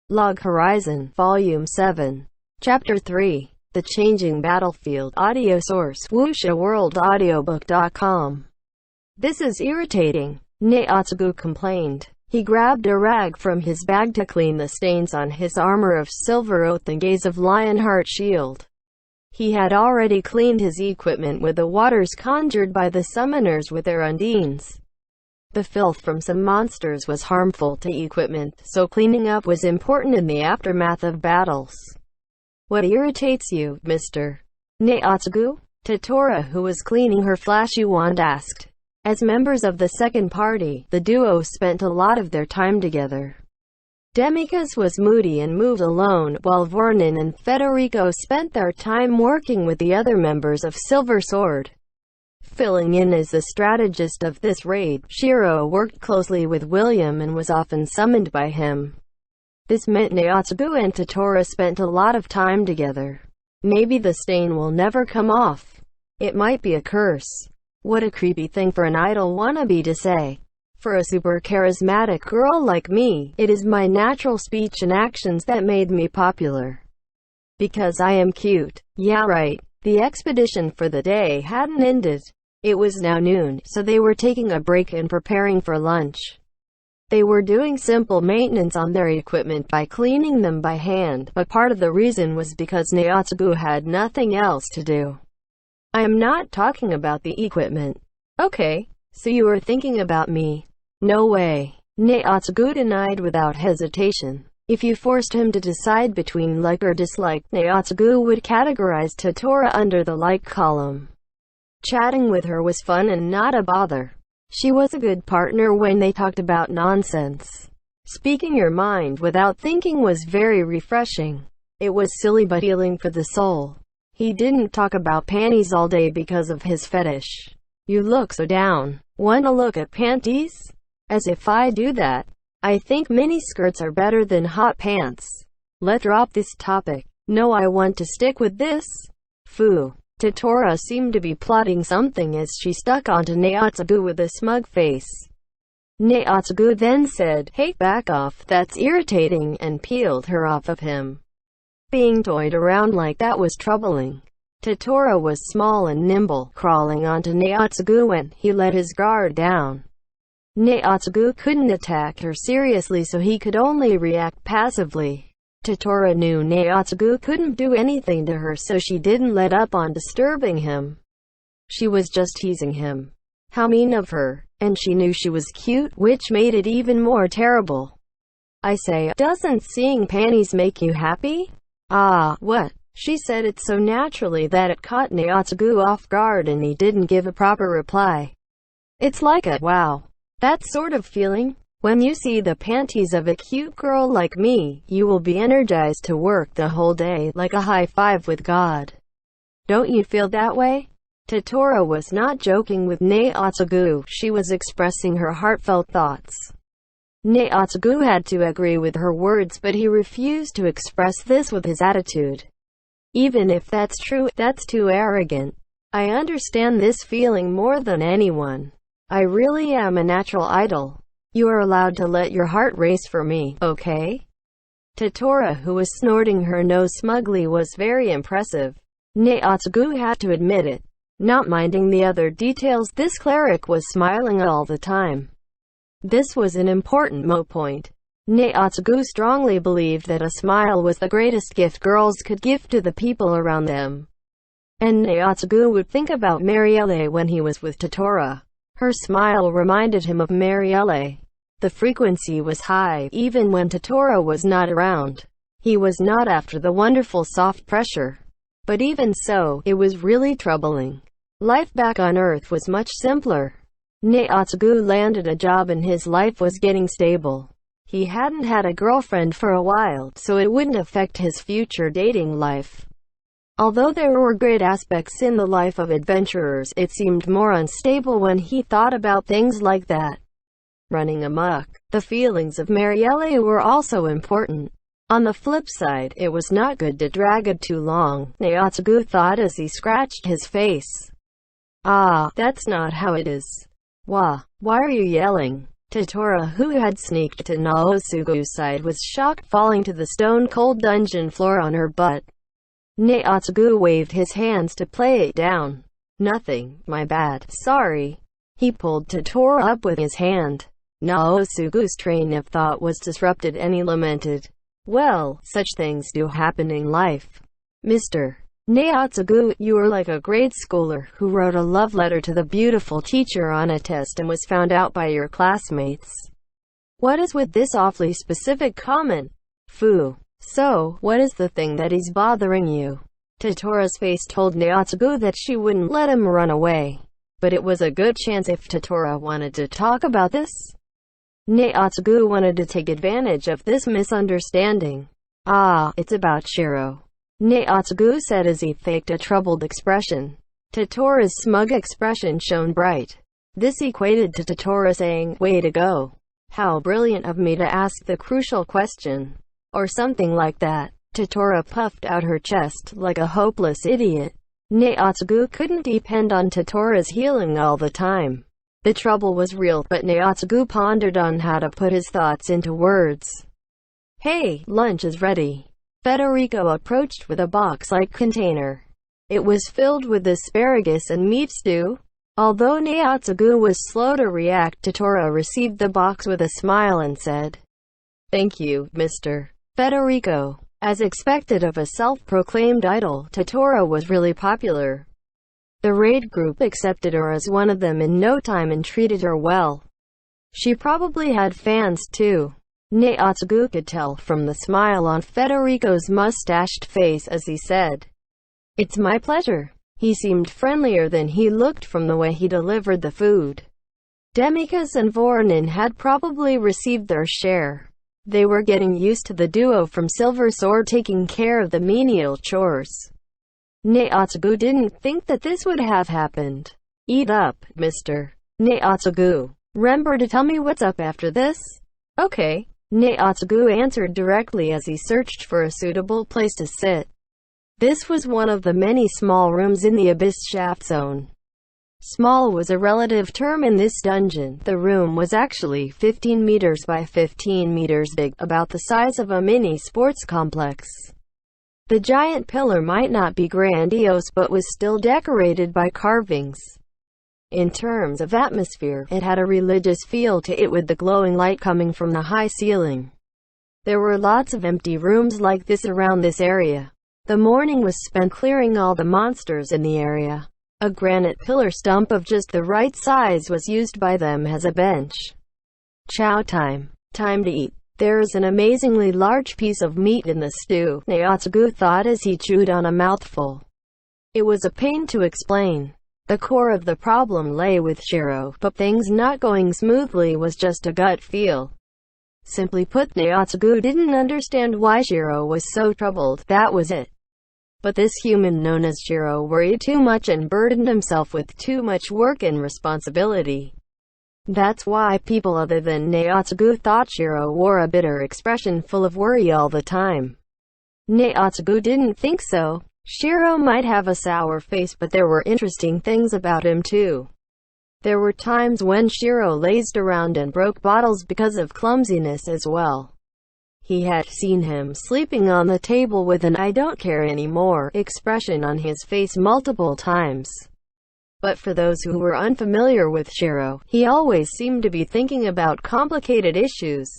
Log Horizon, Volume 7. Chapter 3. The Changing Battlefield. Audio source, wuxia-world-audiobook.com. This is irritating, Neotsugu complained. He grabbed a rag from his bag to clean the stains on his armor of silver oath and gaze of Lionheart shield. He had already cleaned his equipment with the waters conjured by the summoners with their undines. The filth from some monsters was harmful to equipment, so cleaning up was important in the aftermath of battles. What irritates you, Mr. Neotsugu? Totoro, who was cleaning her flashy wand, asked. As members of the second party, the duo spent a lot of their time together. Demikis was moody and moved alone, while Vornin and Federico spent their time working with the other members of Silver Sword. Filling in as the strategist of this raid, Shiro worked closely with William and was often summoned by him. This meant Neotsugu and Totoro spent a lot of time together. Maybe the stain will never come off. It might be a curse. What a creepy thing for an idol wannabe to say. For a super charismatic girl like me, it is my natural speech and actions that made me popular. Because I am cute. Yeah, right. The expedition for the day hadn't ended. It was now noon, so they were taking a break and preparing for lunch. They were doing simple maintenance on their equipment by cleaning them by hand, but part of the reason was because Neotsugu had nothing else to do. I am not talking about the equipment. Okay, so you were thinking about me. No way. Neotsugu denied without hesitation. If you forced him to decide between like or dislike, Neotsugu would categorize Totoro under the like column. Chatting with her was fun and not a bother. She was a good partner when they talked about nonsense. Speaking your mind without thinking was very refreshing. It was silly but healing for the soul. He didn't talk about panties all day because of his fetish. You look so down. Wanna look at panties? As if I do that. I think miniskirts are better than hot pants. Let's drop this topic. No, I want to stick with this. Foo. Totoro seemed to be plotting something as she stuck onto Neotsugu with a smug face. Neotsugu then said, "Hey, back off, that's irritating," and peeled her off of him. Being toyed around like that was troubling. Totoro was small and nimble, crawling onto Neotsugu when he let his guard down. Neotsugu couldn't attack her seriously, so he could only react passively. Totoro knew Neotsugu couldn't do anything to her, so she didn't let up on disturbing him. She was just teasing him. How mean of her. And she knew she was cute, which made it even more terrible. I say, doesn't seeing panties make you happy? Ah, what? She said it so naturally that it caught Neotsugu off guard and he didn't give a proper reply. It's like a, wow. That sort of feeling. When you see the panties of a cute girl like me, you will be energized to work the whole day, like a high five with God. Don't you feel that way? Totoro was not joking with Neotsugu, she was expressing her heartfelt thoughts. Neotsugu had to agree with her words, but he refused to express this with his attitude. Even if that's true, that's too arrogant. I understand this feeling more than anyone. I really am a natural idol. You are allowed to let your heart race for me, okay? Totoro, who was snorting her nose smugly, was very impressive. Neotsugu had to admit it. Not minding the other details, this cleric was smiling all the time. This was an important point. Neotsugu strongly believed that a smile was the greatest gift girls could give to the people around them. And Neotsugu would think about Marielle when he was with Totoro. Her smile reminded him of Marielle. The frequency was high, even when Totoro was not around. He was not after the wonderful soft pressure. But even so, it was really troubling. Life back on Earth was much simpler. Neotsugu landed a job and his life was getting stable. He hadn't had a girlfriend for a while, so it wouldn't affect his future dating life. Although there were great aspects in the life of adventurers, it seemed more unstable when he thought about things like that. Running amok. The feelings of Marielle were also important. On the flip side, it was not good to drag it too long, Neotsugu thought as he scratched his face. Ah, that's not how it is. Why are you yelling? Totoro, who had sneaked to Naotsugu's side, was shocked, falling to the stone-cold dungeon floor on her butt. Naotsugu waved his hands to play it down. "Nothing, my bad, sorry." He pulled Totoro up with his hand. Naotsugu's train of thought was disrupted and he lamented, "Well, such things do happen in life. Mr. Naotsugu, you are like a grade schooler who wrote a love letter to the beautiful teacher on a test and was found out by your classmates. What is with this awfully specific comment? Phoo. So, what is the thing that is bothering you?" Totoro's face told Naotsugu that she wouldn't let him run away. But it was a good chance if Totoro wanted to talk about this. Naotsugu wanted to take advantage of this misunderstanding. "Ah, it's about Shiro," Naotsugu said as he faked a troubled expression. Totoro's smug expression shone bright. This equated to Totoro saying, "Way to go. How brilliant of me to ask the crucial question." Or something like that. Totoro puffed out her chest like a hopeless idiot. Naotsugu couldn't depend on Totoro's healing all the time. The trouble was real, but Naotsugu pondered on how to put his thoughts into words. "Hey, lunch is ready." Federico approached with a box-like container. It was filled with asparagus and meat stew. Although Naotsugu was slow to react, Totoro received the box with a smile and said, "Thank you, Mr. Federico." As expected of a self-proclaimed idol, Totoro was really popular. The raid group accepted her as one of them in no time and treated her well. She probably had fans too. Naotsugu could tell from the smile on Federico's mustached face as he said, "It's my pleasure." He seemed friendlier than he looked from the way he delivered the food. Demikos and Voronin had probably received their share. They were getting used to the duo from Silver Sword taking care of the menial chores. Naotsugu didn't think that this would have happened. "Eat up, Mr. Naotsugu. Remember to tell me what's up after this?" "Okay," Naotsugu answered directly as he searched for a suitable place to sit. This was one of the many small rooms in the Abyss Shaft Zone. Small was a relative term in this dungeon. The room was actually 15 meters by 15 meters big, about the size of a mini sports complex. The giant pillar might not be grandiose but was still decorated by carvings. In terms of atmosphere, it had a religious feel to it with the glowing light coming from the high ceiling. There were lots of empty rooms like this around this area. The morning was spent clearing all the monsters in the area. A granite pillar stump of just the right size was used by them as a bench. "Chow time. Time to eat." "There is an amazingly large piece of meat in the stew," Naotsugu thought as he chewed on a mouthful. It was a pain to explain. The core of the problem lay with Shiro, but things not going smoothly was just a gut feel. Simply put, Naotsugu didn't understand why Shiro was so troubled, that was it. But this human known as Shiro worried too much and burdened himself with too much work and responsibility. That's why people other than Naotsugu thought Shiro wore a bitter expression full of worry all the time. Naotsugu didn't think so. Shiro might have a sour face, but there were interesting things about him too. There were times when Shiro lazed around and broke bottles because of clumsiness as well. He had seen him sleeping on the table with an "I don't care anymore" expression on his face multiple times. But for those who were unfamiliar with Shiro, he always seemed to be thinking about complicated issues.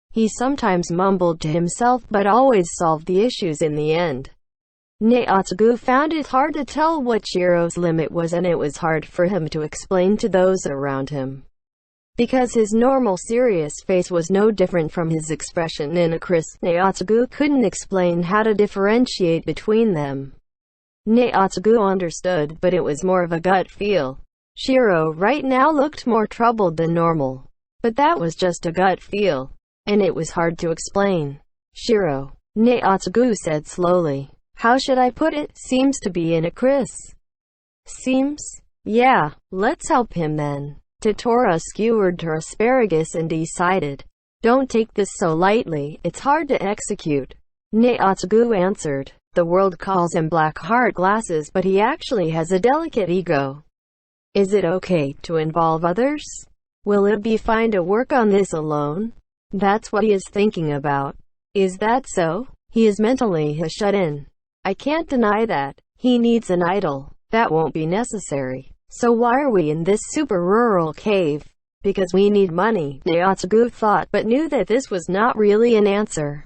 He sometimes mumbled to himself but always solved the issues in the end. Naotsugu found it hard to tell what Shiro's limit was, and it was hard for him to explain to those around him. Because his normal serious face was no different from his expression in a Chris, Naotsugu couldn't explain how to differentiate between them. Naotsugu understood, but it was more of a gut feel. Shiro right now looked more troubled than normal. But that was just a gut feel. And it was hard to explain. "Shiro," Naotsugu said slowly. "How should I put it? Seems to be in a Chris." "Seems? Yeah, let's help him then." Totoro skewered her asparagus and decided, "Don't take this so lightly, it's hard to execute." Naotsugu answered, "The world calls him Black Heart Glasses, but he actually has a delicate ego. Is it okay to involve others?" Will it be fine to work on this alone? That's what he is thinking about. Is that so? He is mentally shut in. I can't deny that. He needs an idol. That won't be necessary. So why are we in this super rural cave? Because we need money, Naotsugu thought, but knew that this was not really an answer.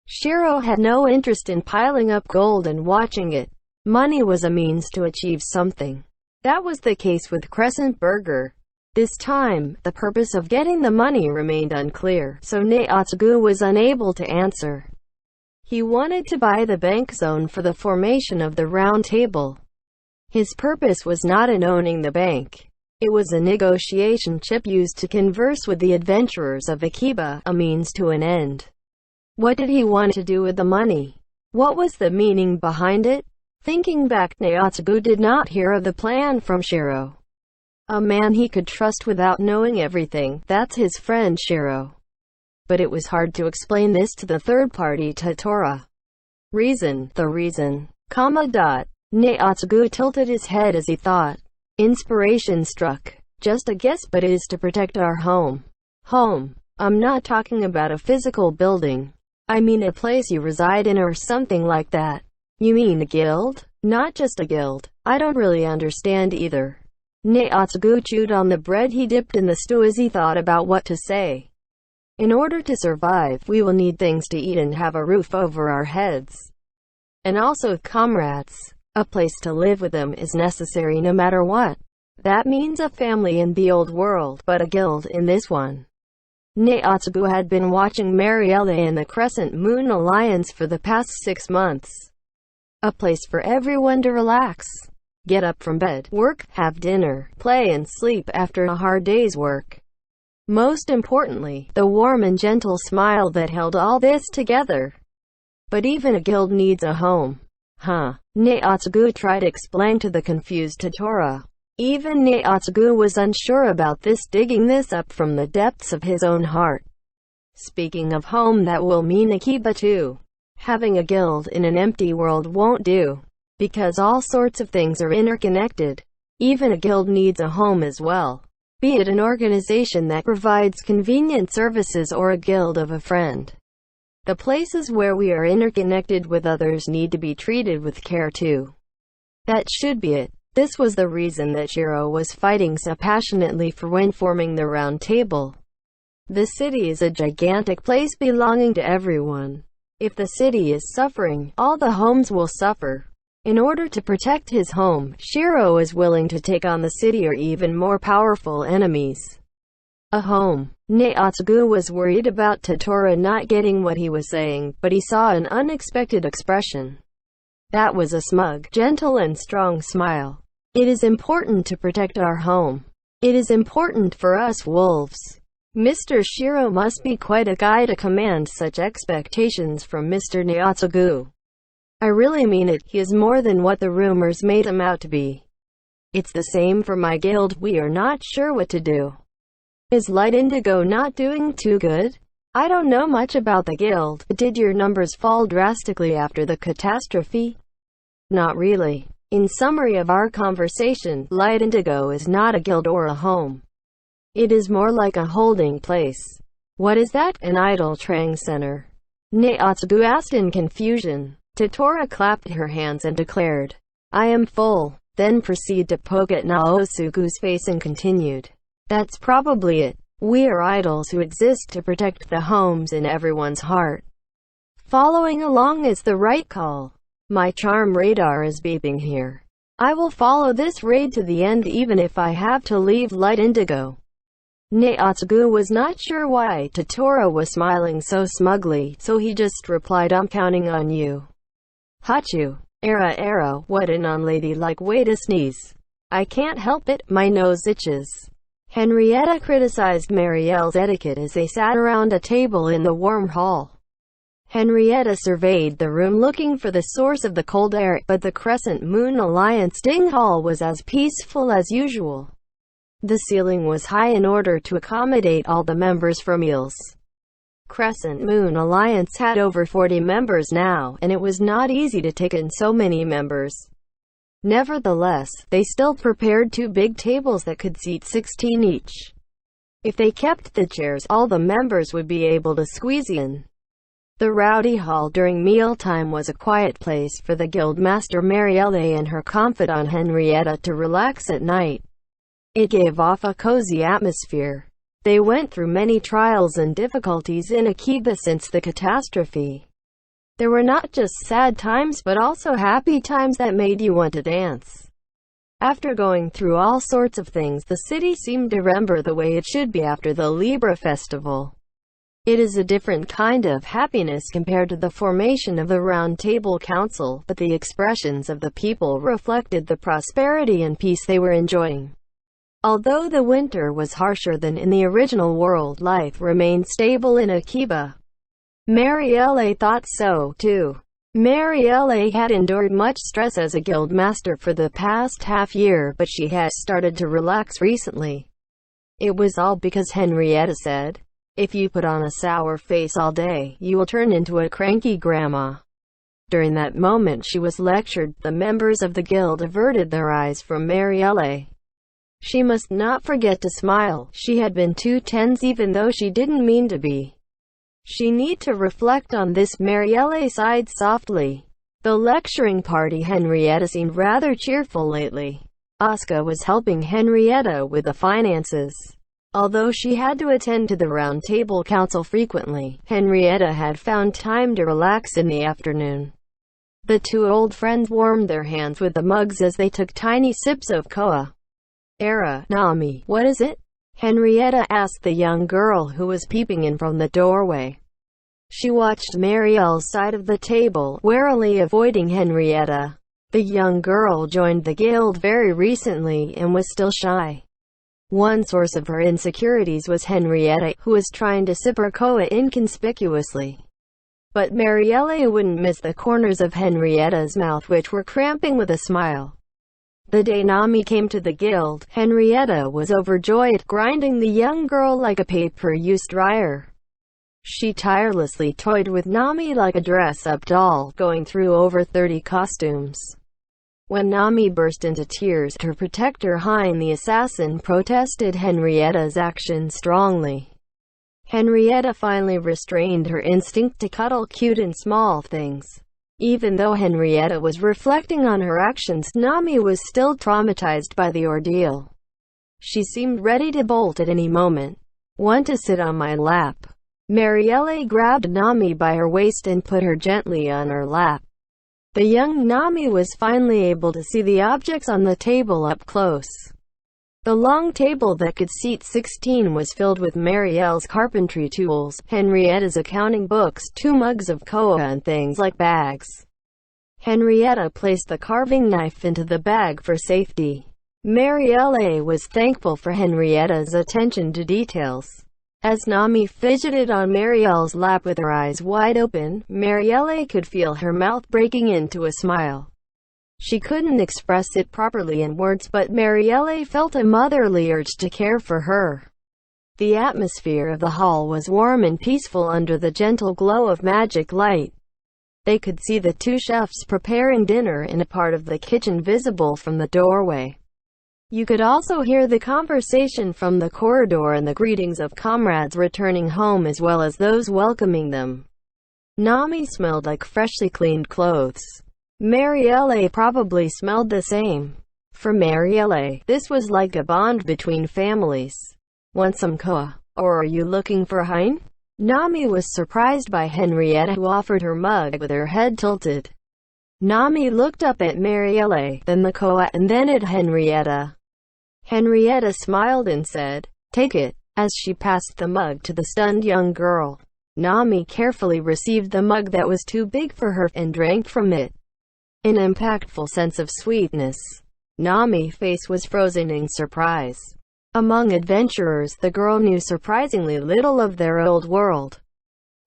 Shiro had no interest in piling up gold and watching it. Money was a means to achieve something. That was the case with Crescent Burger. This time, the purpose of getting the money remained unclear, so Naotsugu was unable to answer. He wanted to buy the bank zone for the formation of the Round Table. His purpose was not in owning the bank. It was a negotiation chip used to converse with the adventurers of Akiba, a means to an end. What did he want to do with the money? What was the meaning behind it? Thinking back, Naotsugu did not hear of the plan from Shiro. A man he could trust without knowing everything, that's his friend Shiro. But it was hard to explain this to the third party Totoro. The reason, Naotsugu tilted his head as he thought. Inspiration struck. Just a guess, but it is to protect our home. Home. I'm not talking about a physical building. I mean a place you reside in or something like that. You mean a guild? Not just a guild. I don't really understand either. Naotsugu chewed on the bread he dipped in the stew as he thought about what to say. In order to survive, we will need things to eat and have a roof over our heads. And also comrades. A place to live with them is necessary no matter what. That means a family in the old world, but a guild in this one. Naotsugu had been watching Marielle and the Crescent Moon Alliance for the past 6 months. A place for everyone to relax. Get up from bed, work, have dinner, play and sleep after a hard day's work. Most importantly, the warm and gentle smile that held all this together. But even a guild needs a home. Naotsugu tried to explain to the confused Totoro. Even Naotsugu was unsure about this, digging this up from the depths of his own heart. Speaking of home, that will mean Akiba too. Having a guild in an empty world won't do. Because all sorts of things are interconnected. Even a guild needs a home as well. Be it an organization that provides convenient services or a guild of a friend. The places where we are interconnected with others need to be treated with care too. That should be it. This was the reason that Shiro was fighting so passionately for when forming the Round Table. The city is a gigantic place belonging to everyone. If the city is suffering, all the homes will suffer. In order to protect his home, Shiro is willing to take on the city or even more powerful enemies. A home. Naotsugu was worried about Totoro not getting what he was saying, but he saw an unexpected expression. That was a smug, gentle and strong smile. It is important to protect our home. It is important for us wolves. Mr. Shiro must be quite a guy to command such expectations from Mr. Naotsugu. I really mean it, he is more than what the rumors made him out to be. It's the same for my guild, we are not sure what to do. Is Light Indigo not doing too good? I don't know much about the guild. Did your numbers fall drastically after the catastrophe? Not really. In summary of our conversation, Light Indigo is not a guild or a home. It is more like a holding place. What is that? An idol training center? Naotsugu asked in confusion. Totoro clapped her hands and declared, I am full. Then proceeded to poke at Naotsugu's face and continued. That's probably it. We are idols who exist to protect the homes in everyone's heart. Following along is the right call. My charm radar is beeping here. I will follow this raid to the end even if I have to leave Light Indigo. Naotsugu was not sure why Totoro was smiling so smugly, so he just replied, I'm counting on you. Hachu. Era, what an unladylike way to sneeze. I can't help it, my nose itches. Henrietta criticized Marielle's etiquette as they sat around a table in the warm hall. Henrietta surveyed the room looking for the source of the cold air, but the Crescent Moon Alliance Ding Hall was as peaceful as usual. The ceiling was high in order to accommodate all the members for meals. Crescent Moon Alliance had over 40 members now, and it was not easy to take in so many members. Nevertheless, they still prepared 2 big tables that could seat 16 each. If they kept the chairs, all the members would be able to squeeze in. The rowdy hall during mealtime was a quiet place for the guildmaster Marielle and her confidant Henrietta to relax at night. It gave off a cozy atmosphere. They went through many trials and difficulties in Akiba since the catastrophe. There were not just sad times but also happy times that made you want to dance. After going through all sorts of things, the city seemed to remember the way it should be after the Libra festival. It is a different kind of happiness compared to the formation of the Round Table Council, but the expressions of the people reflected the prosperity and peace they were enjoying. Although the winter was harsher than in the original world, life remained stable in Akiba. Marielle thought so, too. Marielle had endured much stress as a guildmaster for the past half-year, but she had started to relax recently. It was all because Henrietta said, "If you put on a sour face all day, you will turn into a cranky grandma." During that moment she was lectured. The members of the guild averted their eyes from Marielle. She must not forget to smile. She had been too tense even though she didn't mean to be. She need to reflect on this. Marielle sighed softly. The lecturing party. Henrietta seemed rather cheerful lately. Oscar was helping Henrietta with the finances. Although she had to attend to the Round Table Council frequently, Henrietta had found time to relax in the afternoon. The two old friends warmed their hands with the mugs as they took tiny sips of koa. Nami, what is it?" Henrietta asked the young girl who was peeping in from the doorway. She watched Marielle's side of the table, warily avoiding Henrietta. The young girl joined the guild very recently and was still shy. One source of her insecurities was Henrietta, who was trying to sip her koa inconspicuously. But Marielle wouldn't miss the corners of Henrietta's mouth, which were cramping with a smile. The day Nami came to the guild, Henrietta was overjoyed, grinding the young girl like a pay-per-use dryer. She tirelessly toyed with Nami like a dress-up doll, going through over 30 costumes. When Nami burst into tears, her protector Hein the assassin protested Henrietta's action strongly. Henrietta finally restrained her instinct to cuddle cute and small things. Even though Henrietta was reflecting on her actions, Nami was still traumatized by the ordeal. She seemed ready to bolt at any moment. "Want to sit on my lap?" Marielle grabbed Nami by her waist and put her gently on her lap. The young Nami was finally able to see the objects on the table up close. The long table that could seat 16 was filled with Marielle's carpentry tools, Henrietta's accounting books, 2 mugs of koa and things like bags. Henrietta placed the carving knife into the bag for safety. Marielle was thankful for Henrietta's attention to details. As Nami fidgeted on Marielle's lap with her eyes wide open, Marielle could feel her mouth breaking into a smile. She couldn't express it properly in words, but Marielle felt a motherly urge to care for her. The atmosphere of the hall was warm and peaceful under the gentle glow of magic light. They could see the 2 chefs preparing dinner in a part of the kitchen visible from the doorway. You could also hear the conversation from the corridor and the greetings of comrades returning home as well as those welcoming them. Nami smelled like freshly cleaned clothes. Marielle probably smelled the same. For Marielle, this was like a bond between families. "Want some koa? Or are you looking for Hein?" Nami was surprised by Henrietta, who offered her mug with her head tilted. Nami looked up at Marielle, then the koa, and then at Henrietta. Henrietta smiled and said, "Take it." As she passed the mug to the stunned young girl, Nami carefully received the mug that was too big for her, and drank from it. An impactful sense of sweetness. Nami's face was frozen in surprise. Among adventurers, the girl knew surprisingly little of their old world.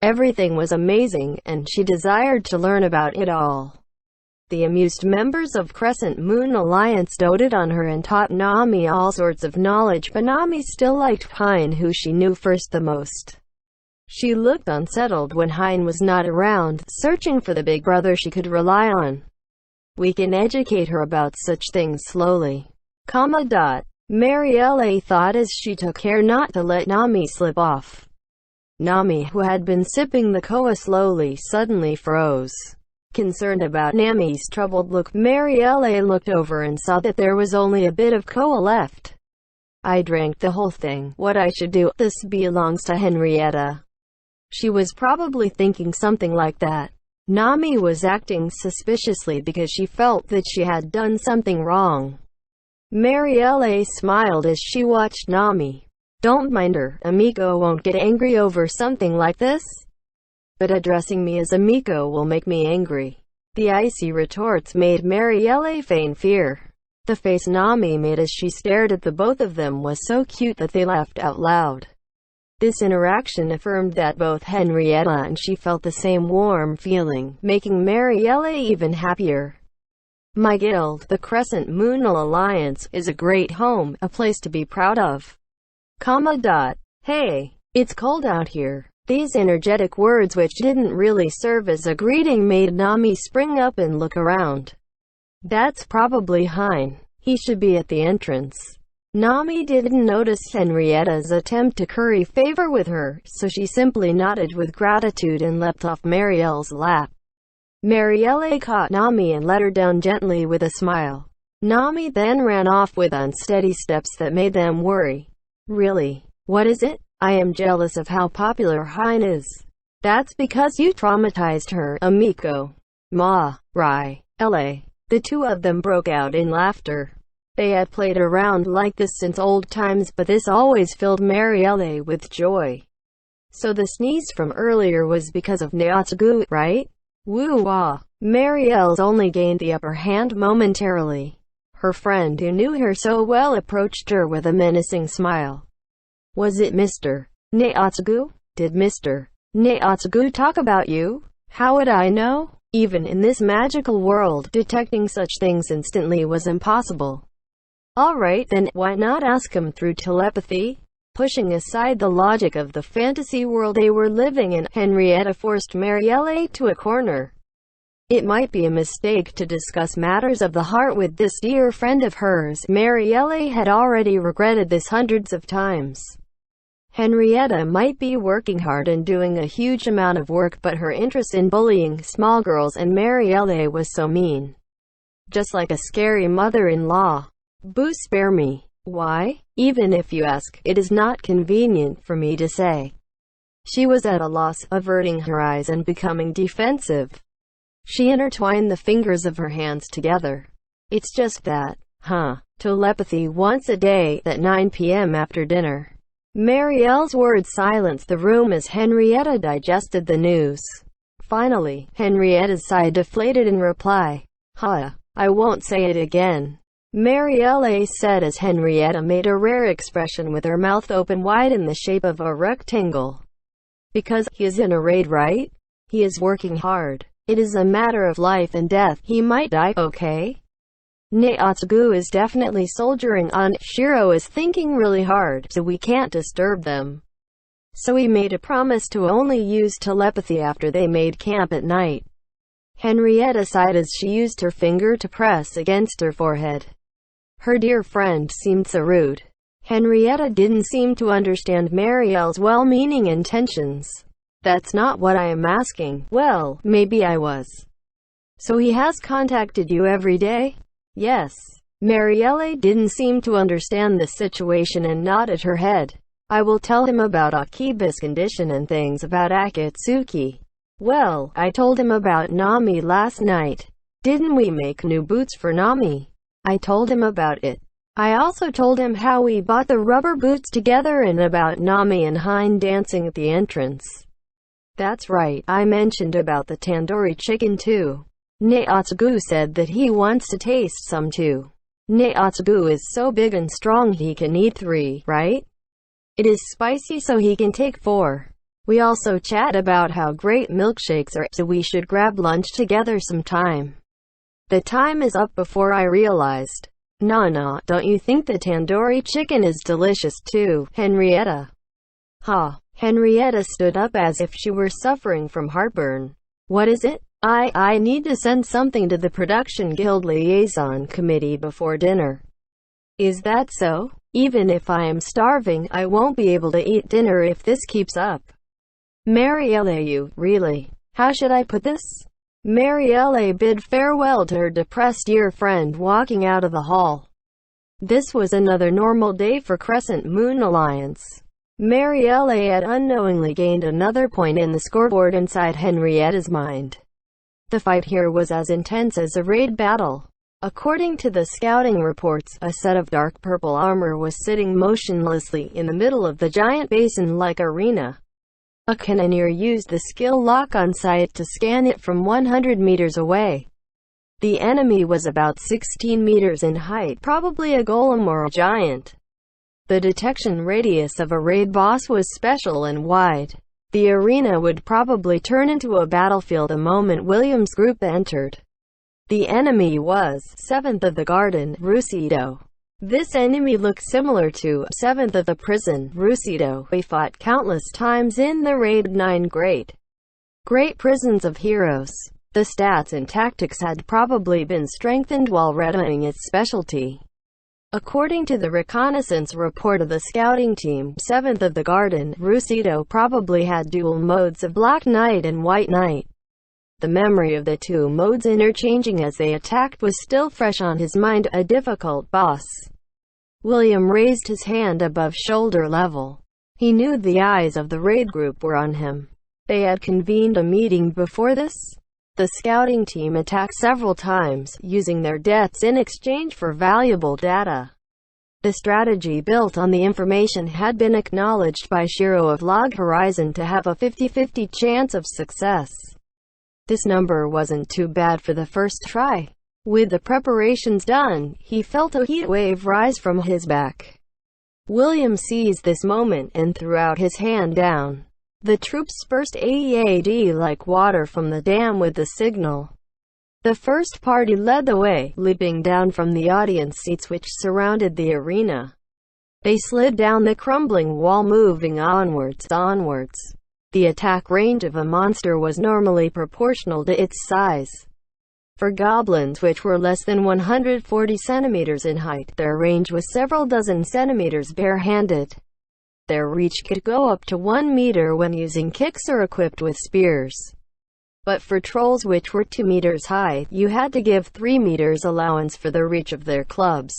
Everything was amazing, and she desired to learn about it all. The amused members of Crescent Moon Alliance doted on her and taught Nami all sorts of knowledge, but Nami still liked Hein, who she knew first the most. She looked unsettled when Hein was not around, searching for the big brother she could rely on. "We can educate her about such things slowly." Marielle thought as she took care not to let Nami slip off. Nami, who had been sipping the koa slowly, suddenly froze. Concerned about Nami's troubled look, Marielle looked over and saw that there was only a bit of koa left. I drank the whole thing. What I should do, this belongs to Henrietta. She was probably thinking something like that. Nami was acting suspiciously because she felt that she had done something wrong. Marielle smiled as she watched Nami. Don't mind her, Amiko won't get angry over something like this. But addressing me as Amiko will make me angry. The icy retorts made Marielle feign fear. The face Nami made as she stared at the both of them was so cute that they laughed out loud. This interaction affirmed that both Henrietta and she felt the same warm feeling, making Marielle even happier. My guild, the Crescent Moon Alliance, is a great home, a place to be proud of. Hey, it's cold out here. These energetic words, which didn't really serve as a greeting, made Nami spring up and look around. That's probably Hein. He should be at the entrance. Nami didn't notice Henrietta's attempt to curry favor with her, so she simply nodded with gratitude and leapt off Marielle's lap. Marielle caught Nami and let her down gently with a smile. Nami then ran off with unsteady steps that made them worry. Really? What is it? I am jealous of how popular Hein is. That's because you traumatized her, Amiko. Ma, Rai, La. The two of them broke out in laughter. They had played around like this since old times, but this always filled Marielle with joy. So the sneeze from earlier was because of Naotsugu, right? Woo-wah. Marielle's only gained the upper hand momentarily. Her friend, who knew her so well, approached her with a menacing smile. Was it Mr. Naotsugu? Did Mr. Naotsugu talk about you? How would I know? Even in this magical world, detecting such things instantly was impossible. Alright then, why not ask him through telepathy? Pushing aside the logic of the fantasy world they were living in, Henrietta forced Marielle to a corner. It might be a mistake to discuss matters of the heart with this dear friend of hers. Marielle had already regretted this hundreds of times. Henrietta might be working hard and doing a huge amount of work, but her interest in bullying small girls and Marielle was so mean. Just like a scary mother-in-law. Boo, spare me. Why? Even if you ask, it is not convenient for me to say. She was at a loss, averting her eyes and becoming defensive. She intertwined the fingers of her hands together. It's just that, telepathy once a day, at 9 p.m. after dinner. Marielle's words silenced the room as Henrietta digested the news. Finally, Henrietta's sigh deflated in reply. I won't say it again. Marielle said as Henrietta made a rare expression with her mouth open wide in the shape of a rectangle. Because he is in a raid, right? He is working hard. It is a matter of life and death. He might die, okay? Naotsugu is definitely soldiering on. Shiro is thinking really hard, so we can't disturb them. So he made a promise to only use telepathy after they made camp at night. Henrietta sighed as she used her finger to press against her forehead. Her dear friend seemed so rude. Henrietta didn't seem to understand Marielle's well-meaning intentions. That's not what I am asking. Well, maybe I was. So he has contacted you every day? Yes. Marielle didn't seem to understand the situation and nodded her head. I will tell him about Akiba's condition and things about Akatsuki. Well, I told him about Nami last night. Didn't we make new boots for Nami? I told him about it. I also told him how we bought the rubber boots together and about Nami and Hein dancing at the entrance. That's right, I mentioned about the tandoori chicken too. Naotsugu said that he wants to taste some too. Naotsugu is so big and strong he can eat 3, right? It is spicy so he can take 4. We also chat about how great milkshakes are, so we should grab lunch together sometime. The time is up before I realized. Nah, don't you think the tandoori chicken is delicious too, Henrietta? Henrietta stood up as if she were suffering from heartburn. What is it? I need to send something to the Production Guild Liaison Committee before dinner. Is that so? Even if I am starving, I won't be able to eat dinner if this keeps up. Marielle, you, really? How should I put this? Marielle bid farewell to her depressed dear friend walking out of the hall. This was another normal day for Crescent Moon Alliance. Marielle had unknowingly gained another point in the scoreboard inside Henrietta's mind. The fight here was as intense as a raid battle. According to the scouting reports, a set of dark purple armor was sitting motionlessly in the middle of the giant basin-like arena. A cannoneer used the skill lock on sight to scan it from 100 meters away. The enemy was about 16 meters in height, probably a golem or a giant. The detection radius of a raid boss was special and wide. The arena would probably turn into a battlefield the moment William's group entered. The enemy was 7th of the Garden, Rusito. This enemy looked similar to 7th of the Prison, Rusito. We fought countless times in the Raid 9 Great Prisons of Heroes. The stats and tactics had probably been strengthened while readying its specialty. According to the reconnaissance report of the scouting team, 7th of the Garden, Rusito probably had dual modes of Black Knight and White Knight. The memory of the two modes interchanging as they attacked was still fresh on his mind, a difficult boss. William raised his hand above shoulder level. He knew the eyes of the raid group were on him. They had convened a meeting before this. The scouting team attacked several times, using their deaths in exchange for valuable data. The strategy built on the information had been acknowledged by Shiro of Log Horizon to have a 50-50 chance of success. This number wasn't too bad for the first try. With the preparations done, he felt a heat wave rise from his back. William seized this moment and threw out his hand down. The troops burst AEAD like water from the dam with the signal. The first party led the way, leaping down from the audience seats which surrounded the arena. They slid down the crumbling wall, moving onwards. The attack range of a monster was normally proportional to its size. For goblins which were less than 140 centimeters in height, their range was several dozen centimeters barehanded. Their reach could go up to 1 meter when using kicks or equipped with spears. But for trolls which were 2 meters high, you had to give 3 meters allowance for the reach of their clubs.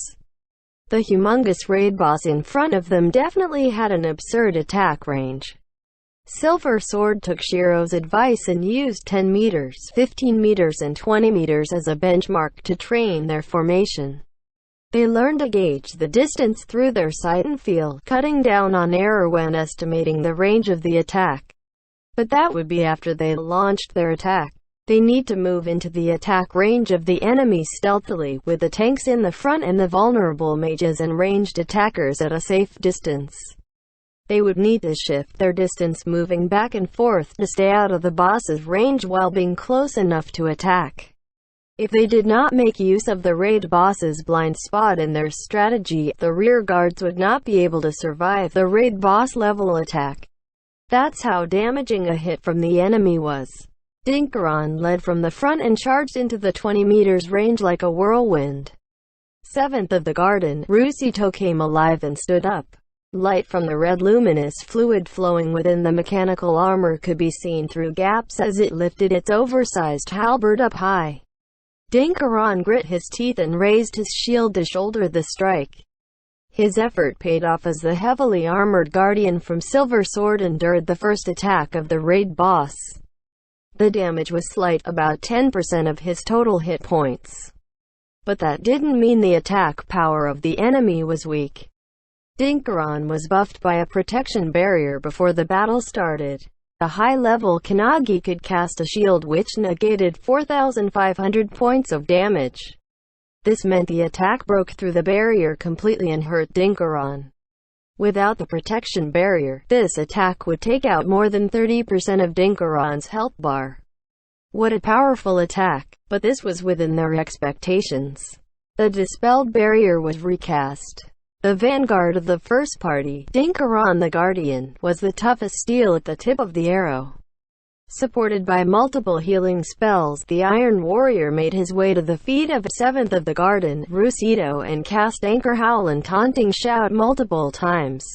The humongous raid boss in front of them definitely had an absurd attack range. Silver Sword took Shiro's advice and used 10 meters, 15 meters and 20 meters as a benchmark to train their formation. They learned to gauge the distance through their sight and feel, cutting down on error when estimating the range of the attack. But that would be after they launched their attack. They need to move into the attack range of the enemy stealthily, with the tanks in the front and the vulnerable mages and ranged attackers at a safe distance. They would need to shift their distance, moving back and forth to stay out of the boss's range while being close enough to attack. If they did not make use of the raid boss's blind spot in their strategy, the rear guards would not be able to survive the raid boss level attack. That's how damaging a hit from the enemy was. Dinkaron led from the front and charged into the 20 meters range like a whirlwind. 7th of the Garden, Rusito came alive and stood up. Light from the red luminous fluid flowing within the mechanical armor could be seen through gaps as it lifted its oversized halberd up high. Dinkaron grit his teeth and raised his shield to shoulder the strike. His effort paid off as the heavily armored guardian from Silver Sword endured the first attack of the raid boss. The damage was slight, about 10% of his total hit points. But that didn't mean the attack power of the enemy was weak. Dinkaron was buffed by a protection barrier before the battle started. A high-level Kanagi could cast a shield which negated 4,500 points of damage. This meant the attack broke through the barrier completely and hurt Dinkaron. Without the protection barrier, this attack would take out more than 30% of Dinkaron's health bar. What a powerful attack, but this was within their expectations. The dispelled barrier was recast. The vanguard of the first party, Dinkaron the Guardian, was the toughest steel at the tip of the arrow. Supported by multiple healing spells, the Iron Warrior made his way to the feet of 7th of the Garden, Rusito, and cast Anchor Howl and Taunting Shout multiple times.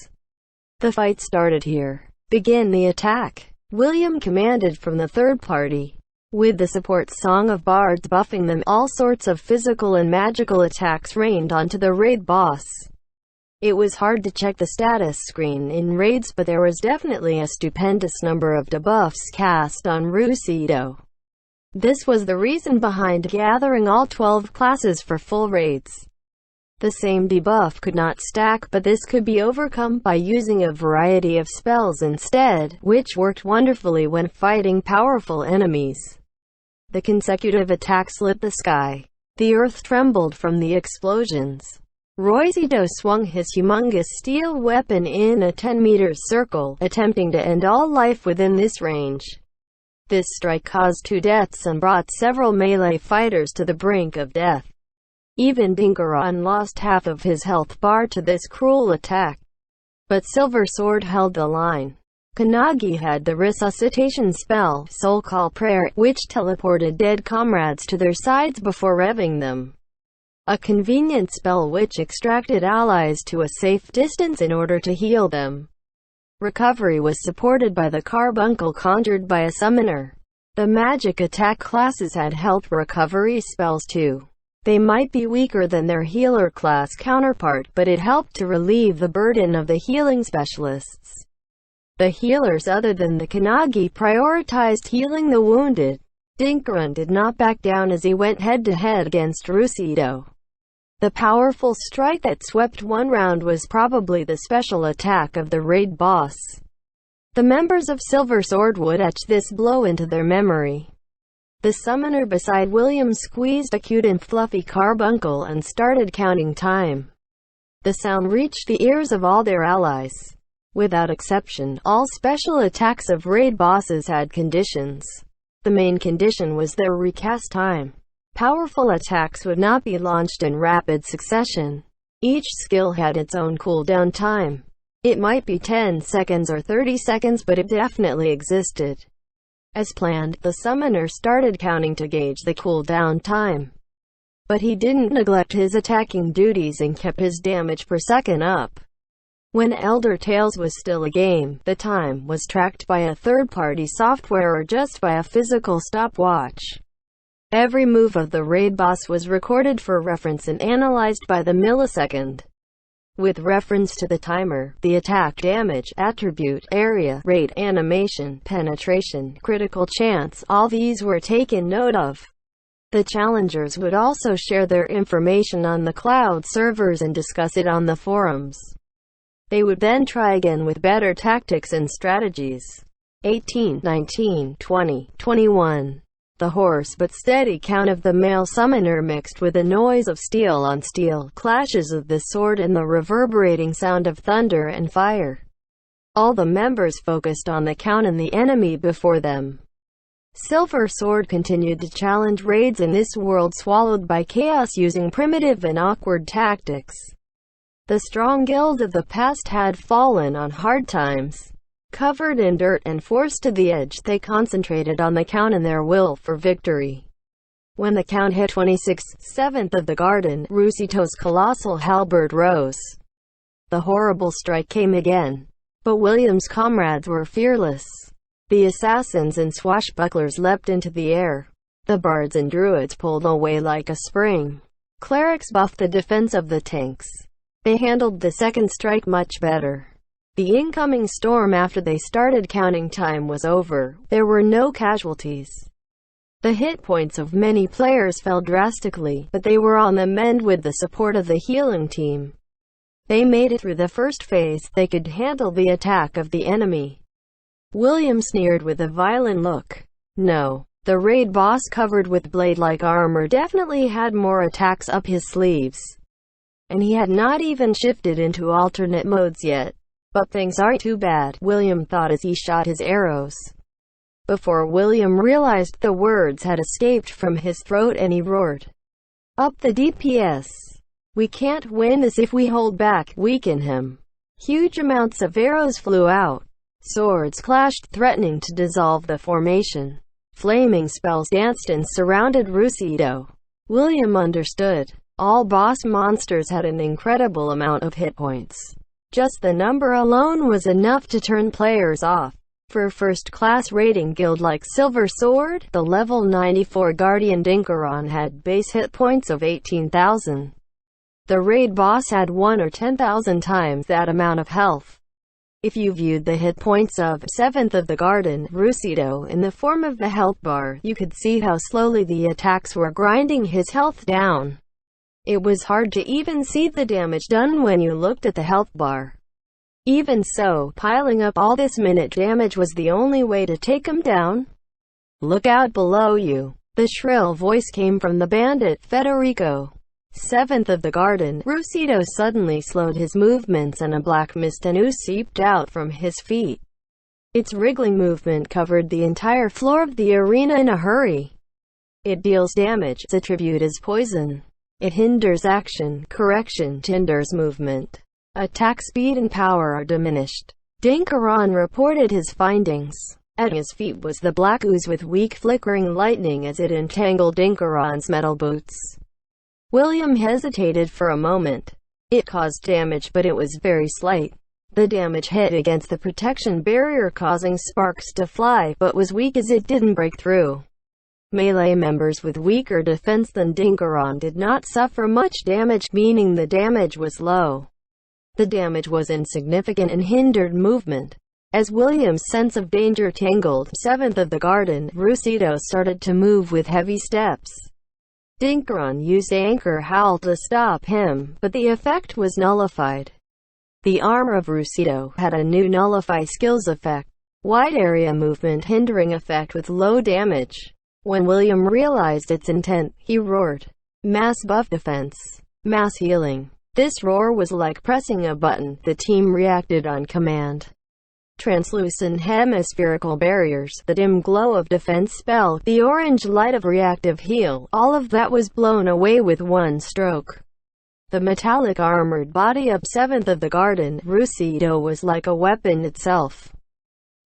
The fight started here. Begin the attack, William commanded from the third party. With the support Song of Bards buffing them, all sorts of physical and magical attacks rained onto the raid boss. It was hard to check the status screen in raids, but there was definitely a stupendous number of debuffs cast on Rusito. This was the reason behind gathering all 12 classes for full raids. The same debuff could not stack, but this could be overcome by using a variety of spells instead, which worked wonderfully when fighting powerful enemies. The consecutive attacks lit the sky. The earth trembled from the explosions. Rusito swung his humongous steel weapon in a 10-meter circle, attempting to end all life within this range. This strike caused 2 deaths and brought several melee fighters to the brink of death. Even Dinkaran lost half of his health bar to this cruel attack. But Silver Sword held the line. Kannagi had the resuscitation spell, Soul Call Prayer, which teleported dead comrades to their sides before revving them. A convenient spell which extracted allies to a safe distance in order to heal them. Recovery was supported by the carbuncle conjured by a summoner. The magic attack classes had health recovery spells too. They might be weaker than their healer class counterpart, but it helped to relieve the burden of the healing specialists. The healers other than the Kannagi prioritized healing the wounded. Dinkaran did not back down as he went head-to-head against Rusito. The powerful strike that swept one round was probably the special attack of the raid boss. The members of Silver Sword would etch this blow into their memory. The summoner beside William squeezed a cute and fluffy carbuncle and started counting time. The sound reached the ears of all their allies. Without exception, all special attacks of raid bosses had conditions. The main condition was their recast time. Powerful attacks would not be launched in rapid succession. Each skill had its own cooldown time. It might be 10 seconds or 30 seconds, but it definitely existed. As planned, the summoner started counting to gauge the cooldown time. But he didn't neglect his attacking duties and kept his damage per second up. When Elder Tales was still a game, the time was tracked by a third-party software or just by a physical stopwatch. Every move of the raid boss was recorded for reference and analyzed by the millisecond. With reference to the timer, the attack damage, attribute, area, rate, animation, penetration, critical chance, all these were taken note of. The challengers would also share their information on the cloud servers and discuss it on the forums. They would then try again with better tactics and strategies. 18, 19, 20, 21. The hoarse but steady count of the male summoner mixed with the noise of steel on steel clashes of the sword and the reverberating sound of thunder and fire. All the members focused on the count and the enemy before them. Silver Sword continued to challenge raids in this world swallowed by chaos using primitive and awkward tactics. The strong guild of the past had fallen on hard times. Covered in dirt and forced to the edge, they concentrated on the count and their will for victory. When the count hit 26, 7th of the Garden, Rusito's colossal halberd rose. The horrible strike came again. But William's comrades were fearless. The assassins and swashbucklers leapt into the air. The bards and druids pulled away like a spring. Clerics buffed the defense of the tanks. They handled the second strike much better. The incoming storm after they started counting time was over. There were no casualties. The hit points of many players fell drastically, but they were on the mend with the support of the healing team. They made it through the first phase. They could handle the attack of the enemy. William sneered with a violent look. No. The raid boss covered with blade-like armor definitely had more attacks up his sleeves. And he had not even shifted into alternate modes yet. But things aren't too bad, William thought as he shot his arrows. Before William realized, the words had escaped from his throat and he roared. Up the DPS. We can't win this if we hold back, weaken him. Huge amounts of arrows flew out. Swords clashed, threatening to dissolve the formation. Flaming spells danced and surrounded Rusito. William understood. All boss monsters had an incredible amount of hit points. Just the number alone was enough to turn players off. For a first-class rating guild like Silver Sword, the level 94 Guardian Dinkaron had base hit points of 18,000. The raid boss had 1 or 10,000 times that amount of health. If you viewed the hit points of 7th of the Garden, Rusito, in the form of the health bar, you could see how slowly the attacks were grinding his health down. It was hard to even see the damage done when you looked at the health bar. Even so, piling up all this minute damage was the only way to take him down. "Look out below you." The shrill voice came from the bandit, Federico. 7th of the Garden, Rusito suddenly slowed his movements and a black mist and ooze seeped out from his feet. Its wriggling movement covered the entire floor of the arena in a hurry. It deals damage. Its attribute is poison. It hinders action, correction, hinders movement. Attack speed and power are diminished. Dinkaron reported his findings. At his feet was the black ooze with weak flickering lightning as it entangled Dinkaron's metal boots. William hesitated for a moment. It caused damage, but it was very slight. The damage hit against the protection barrier, causing sparks to fly, but was weak as it didn't break through. Melee members with weaker defense than Dinkaron did not suffer much damage, meaning the damage was low. The damage was insignificant and hindered movement. As William's sense of danger tangled 7th of the Garden, Rusito started to move with heavy steps. Dinkaron used Anchor Howl to stop him, but the effect was nullified. The armor of Rusito had a new Nullify skills effect, wide area movement hindering effect with low damage. When William realized its intent, he roared, "Mass buff defense! Mass healing!" This roar was like pressing a button. The team reacted on command. Translucent hemispherical barriers, the dim glow of defense spell, the orange light of reactive heal, all of that was blown away with one stroke. The metallic armored body of 7th of the Garden, Rusito, was like a weapon itself.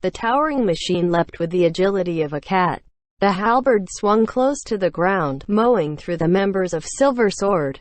The towering machine leapt with the agility of a cat. The halberd swung close to the ground, mowing through the members of Silver Sword.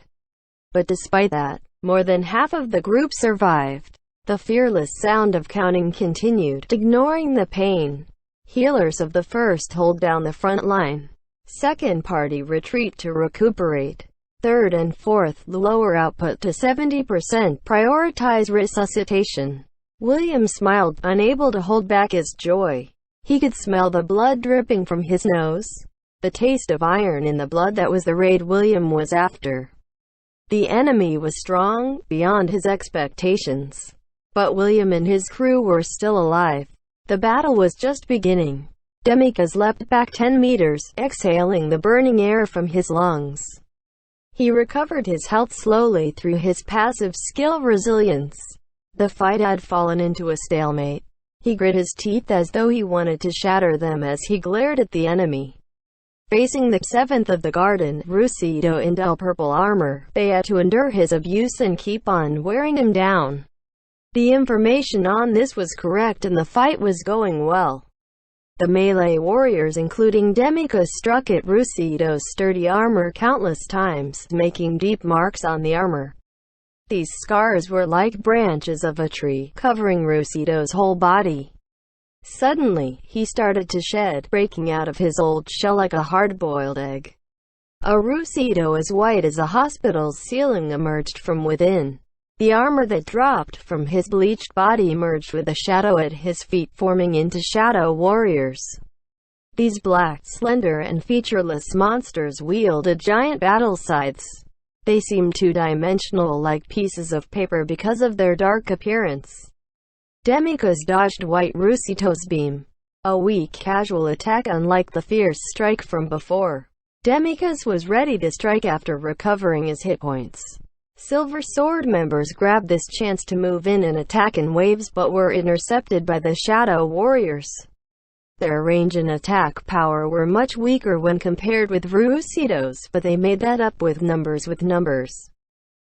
But despite that, more than half of the group survived. The fearless sound of counting continued, ignoring the pain. Healers of the first hold down the front line. Second party retreat to recuperate. Third and fourth, lower output to 70%, prioritize resuscitation. William smiled, unable to hold back his joy. He could smell the blood dripping from his nose. The taste of iron in the blood that was the raid William was after. The enemy was strong, beyond his expectations. But William and his crew were still alive. The battle was just beginning. Demikos leapt back 10 meters, exhaling the burning air from his lungs. He recovered his health slowly through his passive skill Resilience. The fight had fallen into a stalemate. He grit his teeth as though he wanted to shatter them as he glared at the enemy. Facing the 7th of the Garden, Rusito in dull purple armor, they had to endure his abuse and keep on wearing him down. The information on this was correct and the fight was going well. The melee warriors including Demikos struck at Rusito's sturdy armor countless times, making deep marks on the armor. These scars were like branches of a tree, covering Rusito's whole body. Suddenly, he started to shed, breaking out of his old shell like a hard-boiled egg. A Rusito as white as a hospital's ceiling emerged from within. The armor that dropped from his bleached body merged with the shadow at his feet, forming into shadow warriors. These black, slender and featureless monsters wielded giant battle scythes. They seemed two-dimensional, like pieces of paper because of their dark appearance. Demikos dodged white Rusito's beam. A weak, casual attack unlike the fierce strike from before. Demikos was ready to strike after recovering his hit points. Silver Sword members grabbed this chance to move in and attack in waves but were intercepted by the Shadow Warriors. Their range and attack power were much weaker when compared with Rusito's, but they made that up with numbers.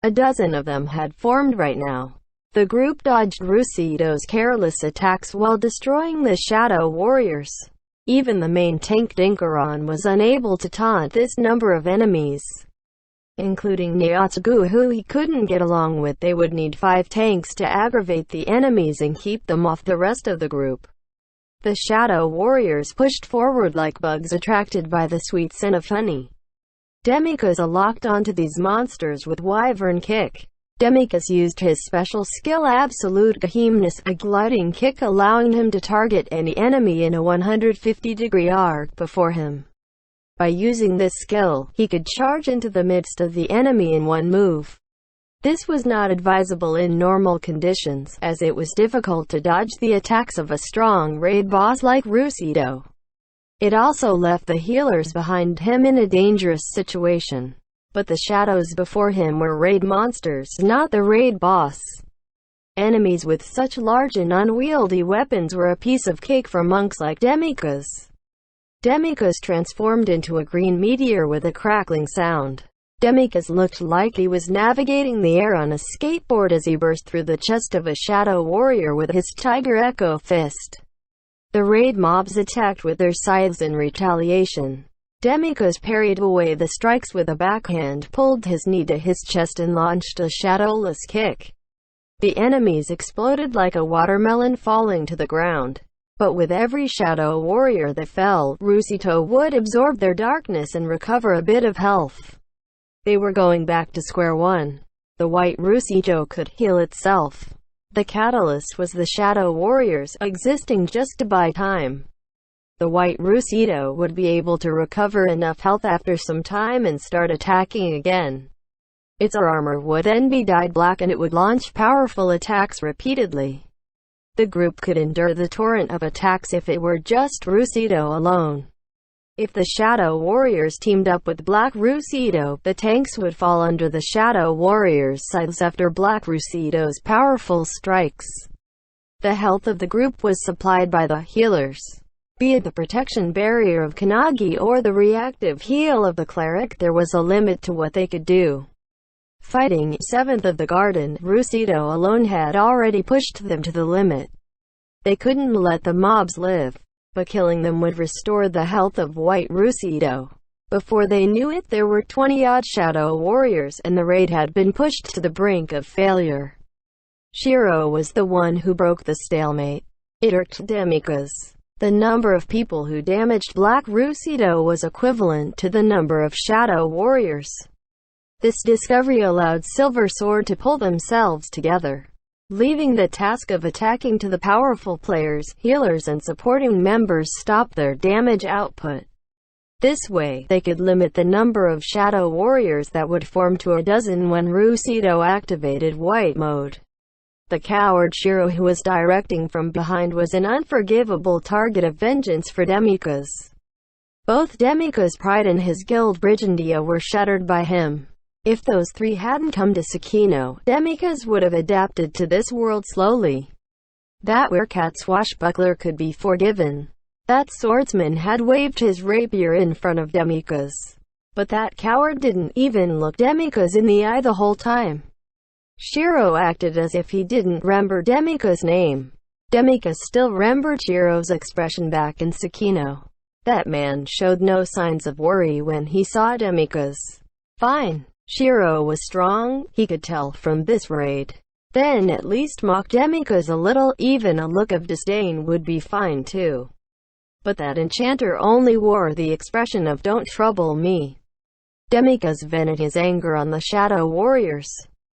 A dozen of them had formed right now. The group dodged Rusido's careless attacks while destroying the Shadow Warriors. Even the main tank Dinkaron was unable to taunt this number of enemies, including Neotsugu, who he couldn't get along with. They would need 5 tanks to aggravate the enemies and keep them off the rest of the group. The Shadow Warriors pushed forward like bugs attracted by the sweet scent of honey. Demikaze locked onto these monsters with Wyvern Kick. Demikaze used his special skill Absolute Gahemness, a gliding kick allowing him to target any enemy in a 150-degree arc before him. By using this skill, he could charge into the midst of the enemy in one move. This was not advisable in normal conditions, as it was difficult to dodge the attacks of a strong raid boss like Rusido. It also left the healers behind him in a dangerous situation. But the shadows before him were raid monsters, not the raid boss. Enemies with such large and unwieldy weapons were a piece of cake for monks like Demikaze. Demikaze transformed into a green meteor with a crackling sound. Demikaze looked like he was navigating the air on a skateboard as he burst through the chest of a Shadow Warrior with his Tiger Echo Fist. The raid mobs attacked with their scythes in retaliation. Demikaze parried away the strikes with a backhand, pulled his knee to his chest and launched a shadowless kick. The enemies exploded like a watermelon falling to the ground. But with every Shadow Warrior that fell, Rusido would absorb their darkness and recover a bit of health. They were going back to square one. The white Rusido could heal itself. The catalyst was the Shadow Warriors, existing just to buy time. The white Rusido would be able to recover enough health after some time and start attacking again. Its armor would then be dyed black and it would launch powerful attacks repeatedly. The group could endure the torrent of attacks if it were just Rusido alone. If the Shadow Warriors teamed up with Black Rusido, the tanks would fall under the Shadow Warriors' scythes after Black Rusido's powerful strikes. The health of the group was supplied by the healers. Be it the protection barrier of Kannagi or the reactive heal of the cleric, there was a limit to what they could do. Fighting 7th of the Garden, Rusido alone had already pushed them to the limit. They couldn't let the mobs live, but killing them would restore the health of white Rusido. Before they knew it, there were 20-odd Shadow Warriors, and the raid had been pushed to the brink of failure. Shiro was the one who broke the stalemate. It irked Demikaze. The number of people who damaged Black Rusido was equivalent to the number of Shadow Warriors. This discovery allowed Silver Sword to pull themselves together, leaving the task of attacking to the powerful players. Healers and supporting members stopped their damage output. This way, they could limit the number of Shadow Warriors that would form to a dozen when Rusido activated White Mode. The coward Shiro, who was directing from behind, was an unforgivable target of vengeance for Demikaze. Both Demikaze's pride and his guild Brigandia were shattered by him. If those three hadn't come to Tsukino, Demikaze would have adapted to this world slowly. That werecat swashbuckler could be forgiven. That swordsman had waved his rapier in front of Demikaze. But that coward didn't even look Demikaze in the eye the whole time. Shiro acted as if he didn't remember Demikaze's name. Demikaze still remembered Shiro's expression back in Tsukino. That man showed no signs of worry when he saw Demikaze. Fine. Shiro was strong, he could tell from this raid. Then at least mock Demikaze a little, even a look of disdain would be fine too. But that enchanter only wore the expression of "don't trouble me." Demikaze vented his anger on the Shadow Warriors.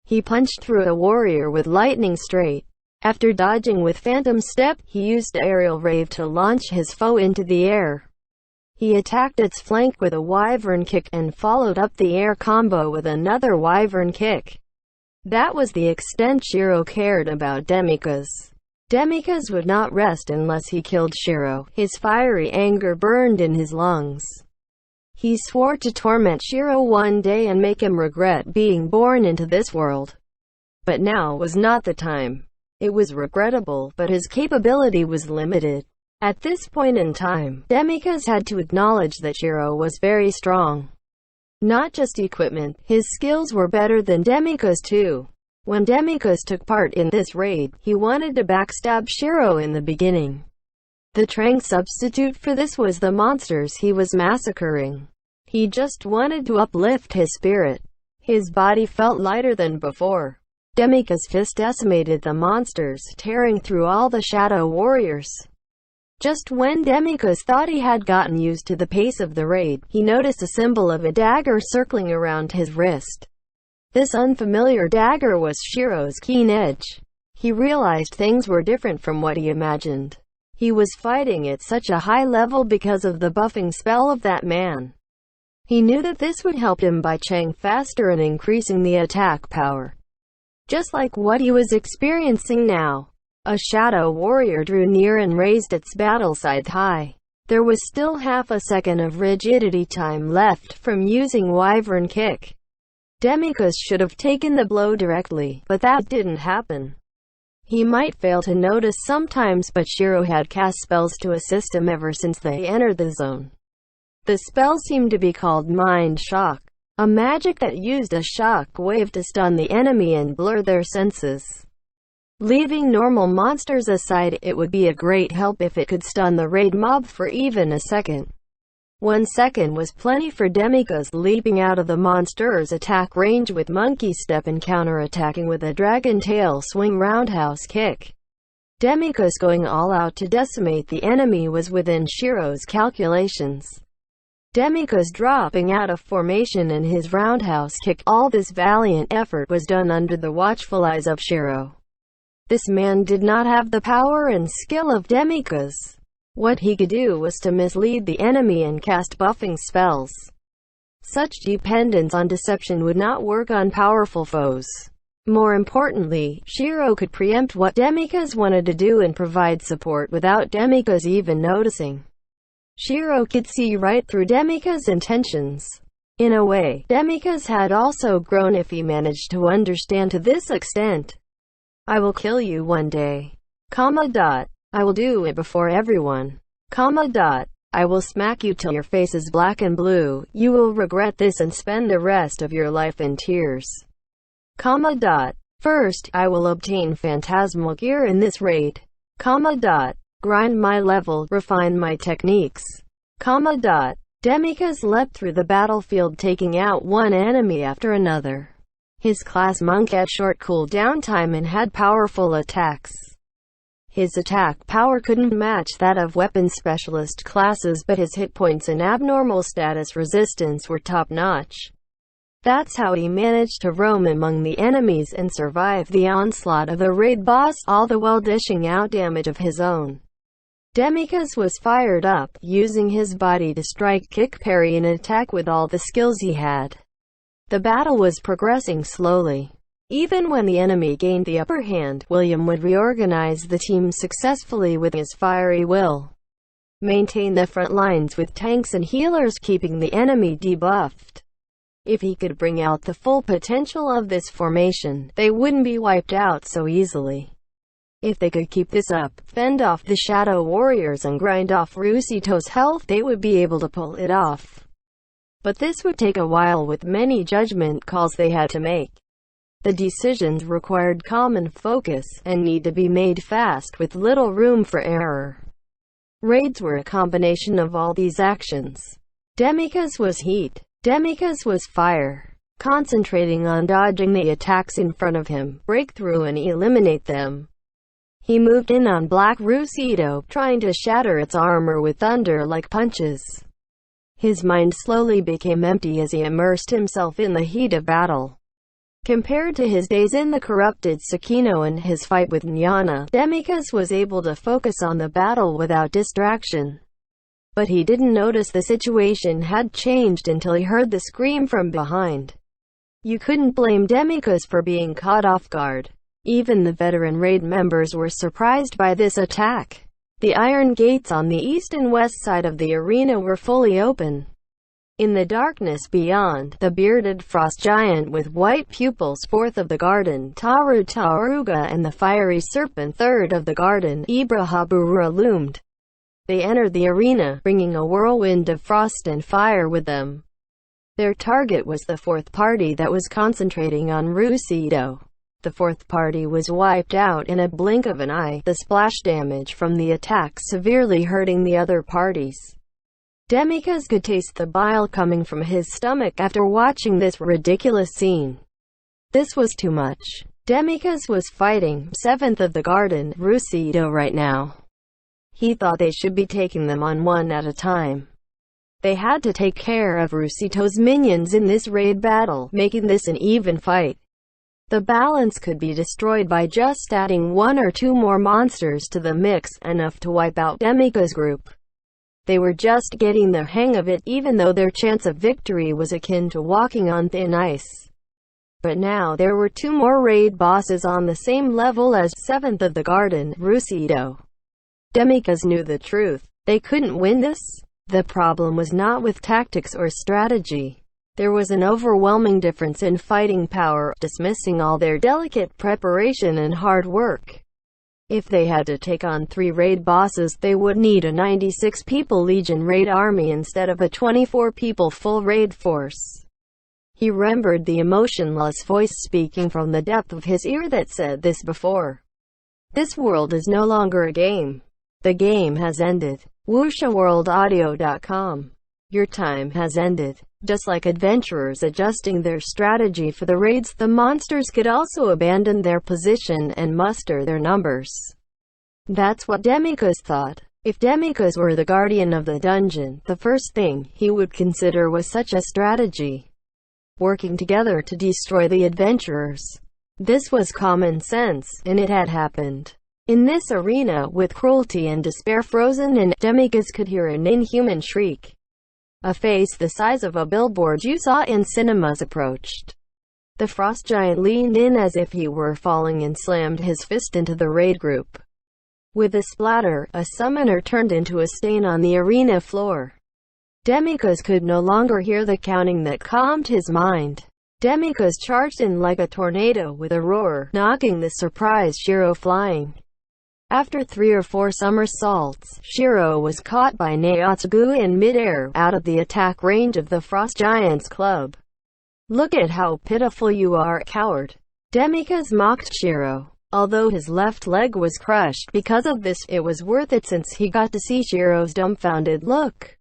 He punched through a warrior with lightning straight. After dodging with Phantom Step, he used Aerial Rave to launch his foe into the air. He attacked its flank with a Wyvern Kick and followed up the air combo with another Wyvern Kick. That was the extent Shiro cared about Demikaze. Demikaze would not rest unless he killed Shiro. His fiery anger burned in his lungs. He swore to torment Shiro one day and make him regret being born into this world. But now was not the time. It was regrettable, but his capability was limited. At this point in time, Demikaze had to acknowledge that Shiro was very strong. Not just equipment, his skills were better than Demikaze too. When Demikos took part in this raid, he wanted to backstab Shiro in the beginning. The Trang substitute for this was the monsters he was massacring. He just wanted to uplift his spirit. His body felt lighter than before. Demikos' fist decimated the monsters, tearing through all the shadow warriors. Just when Demikos thought he had gotten used to the pace of the raid, he noticed a symbol of a dagger circling around his wrist. This unfamiliar dagger was Shiro's keen edge. He realized things were different from what he imagined. He was fighting at such a high level because of the buffing spell of that man. He knew that this would help him by Chang faster and increasing the attack power. Just like what he was experiencing now. A shadow warrior drew near and raised its battle scythe high. There was still half a second of rigidity time left from using Wyvern Kick. Demikos should have taken the blow directly, but that didn't happen. He might fail to notice sometimes, but Shiro had cast spells to assist him ever since they entered the zone. The spell seemed to be called Mind Shock, a magic that used a shock wave to stun the enemy and blur their senses. Leaving normal monsters aside, it would be a great help if it could stun the raid mob for even a second. 1 second was plenty for Demikos, leaping out of the monster's attack range with Monkey Step and counter-attacking with a Dragon Tail Swing roundhouse kick. Demikos going all out to decimate the enemy was within Shiro's calculations. Demikos dropping out of formation in his roundhouse kick. All this valiant effort was done under the watchful eyes of Shiro. This man did not have the power and skill of Demikos. What he could do was to mislead the enemy and cast buffing spells. Such dependence on deception would not work on powerful foes. More importantly, Shiro could preempt what Demikos wanted to do and provide support without Demikos even noticing. Shiro could see right through Demikos' intentions. In a way, Demikos had also grown if he managed to understand to this extent. I will kill you one day. I will do it before everyone. I will smack you till your face is black and blue. You will regret this and spend the rest of your life in tears. First, I will obtain phantasmal gear in this raid. Grind my level, refine my techniques. Demikos leapt through the battlefield, taking out one enemy after another. His class monk had short cooldown time and had powerful attacks. His attack power couldn't match that of weapon specialist classes, but his hit points and abnormal status resistance were top-notch. That's how he managed to roam among the enemies and survive the onslaught of the raid boss, all the while dishing out damage of his own. Demikos was fired up, using his body to strike, kick, parry and attack with all the skills he had. The battle was progressing slowly. Even when the enemy gained the upper hand, William would reorganize the team successfully with his fiery will. Maintain the front lines with tanks and healers, keeping the enemy debuffed. If he could bring out the full potential of this formation, they wouldn't be wiped out so easily. If they could keep this up, fend off the Shadow Warriors and grind off Rusito's health, they would be able to pull it off. But this would take a while with many judgment calls they had to make. The decisions required calm and focus, and need to be made fast with little room for error. Raids were a combination of all these actions. Demikos was heat. Demikos was fire. Concentrating on dodging the attacks in front of him, break through and eliminate them. He moved in on Black Rusito, trying to shatter its armor with thunder-like punches. His mind slowly became empty as he immersed himself in the heat of battle. Compared to his days in the corrupted Tsukino and his fight with Nyana, Demikos was able to focus on the battle without distraction. But he didn't notice the situation had changed until he heard the scream from behind. You couldn't blame Demikos for being caught off guard. Even the veteran raid members were surprised by this attack. The iron gates on the east and west side of the arena were fully open. In the darkness beyond, the bearded frost giant with white pupils, fourth of the garden, Taru Taruga, and the fiery serpent, third of the garden, Ibrahabura, loomed. They entered the arena, bringing a whirlwind of frost and fire with them. Their target was the fourth party that was concentrating on Rusito. The fourth party was wiped out in a blink of an eye, the splash damage from the attack severely hurting the other parties. Demikos could taste the bile coming from his stomach after watching this ridiculous scene. This was too much. Demikos was fighting 7th of the Garden, Rusito, right now. He thought they should be taking them on one at a time. They had to take care of Rusito's minions in this raid battle, making this an even fight. The balance could be destroyed by just adding 1 or 2 more monsters to the mix, enough to wipe out Demikos' group. They were just getting the hang of it, even though their chance of victory was akin to walking on thin ice. But now there were 2 more raid bosses on the same level as 7th of the Garden, Rusito. Demikos knew the truth. They couldn't win this. The problem was not with tactics or strategy. There was an overwhelming difference in fighting power, dismissing all their delicate preparation and hard work. If they had to take on 3 raid bosses, they would need a 96-people Legion raid army instead of a 24-people full raid force. He remembered the emotionless voice speaking from the depth of his ear that said this before. This world is no longer a game. The game has ended. WuxiaWorldAudio.com. Your time has ended. Just like adventurers adjusting their strategy for the raids, the monsters could also abandon their position and muster their numbers. That's what Demikos thought. If Demikos were the guardian of the dungeon, the first thing he would consider was such a strategy. Working together to destroy the adventurers. This was common sense, and it had happened. In this arena, with cruelty and despair frozen in, Demikos could hear an inhuman shriek. A face the size of a billboard you saw in cinemas approached. The frost giant leaned in as if he were falling and slammed his fist into the raid group. With a splatter, a summoner turned into a stain on the arena floor. Demikos could no longer hear the counting that calmed his mind. Demikos charged in like a tornado with a roar, knocking the surprised Shiro flying. After 3 or 4 somersaults, Shiro was caught by Naotsugu in midair, out of the attack range of the Frost Giant's club. "Look at how pitiful you are, coward," Demikos mocked Shiro. Although his left leg was crushed because of this, it was worth it since he got to see Shiro's dumbfounded look.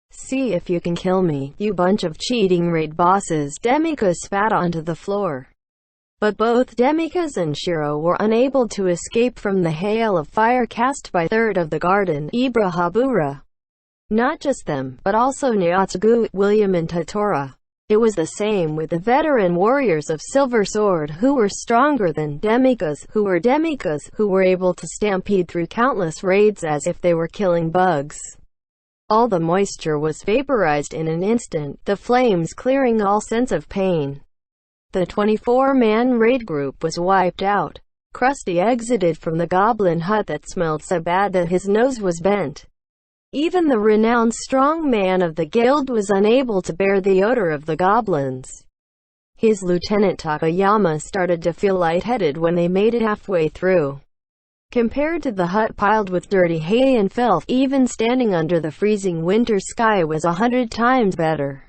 "See if you can kill me, you bunch of cheating raid bosses," Demikos spat onto the floor. But both Demikos and Shiro were unable to escape from the hail of fire cast by 3rd of the Garden, Ibra Habura. Not just them, but also Naotsugu, William and Totoro. It was the same with the veteran warriors of Silver Sword who were stronger than Demikos, who were able to stampede through countless raids as if they were killing bugs. All the moisture was vaporized in an instant, the flames clearing all sense of pain. The 24-man raid group was wiped out. Krusty exited from the goblin hut that smelled so bad that his nose was bent. Even the renowned strong man of the guild was unable to bear the odor of the goblins. His lieutenant Takayama started to feel lightheaded when they made it halfway through. Compared to the hut piled with dirty hay and filth, even standing under the freezing winter sky was 100 times better.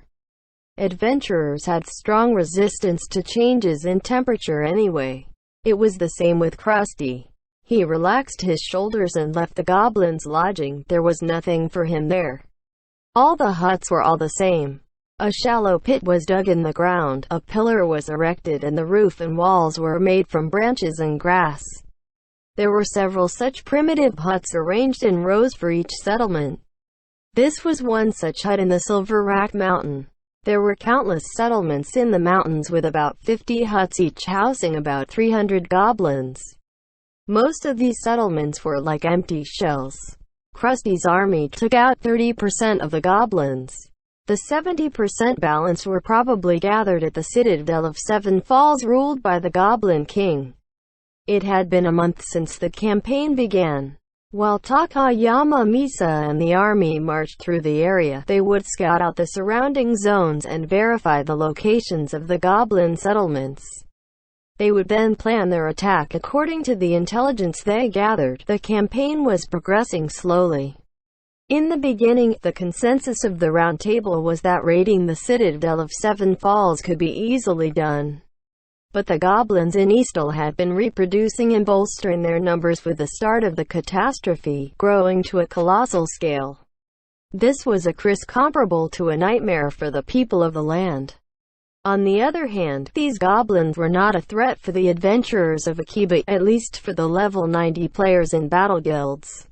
Adventurers had strong resistance to changes in temperature anyway. It was the same with Krusty. He relaxed his shoulders and left the goblins' lodging. There was nothing for him there. All the huts were all the same. A shallow pit was dug in the ground, a pillar was erected, and the roof and walls were made from branches and grass. There were several such primitive huts arranged in rows for each settlement. This was one such hut in the Silver Rack Mountain. There were countless settlements in the mountains with about 50 huts each housing about 300 goblins. Most of these settlements were like empty shells. Krusty's army took out 30% of the goblins. The 70% balance were probably gathered at the Citadel of Seven Falls ruled by the Goblin King. It had been a month since the campaign began. While Takayama Misa and the army marched through the area, they would scout out the surrounding zones and verify the locations of the goblin settlements. They would then plan their attack according to the intelligence they gathered. The campaign was progressing slowly. In the beginning, the consensus of the Round Table was that raiding the Citadel of Seven Falls could be easily done. But the goblins in Eastle had been reproducing and bolstering their numbers with the start of the catastrophe, growing to a colossal scale. This was a curse comparable to a nightmare for the people of the land. On the other hand, these goblins were not a threat for the adventurers of Akiba, at least for the level 90 players in battle guilds.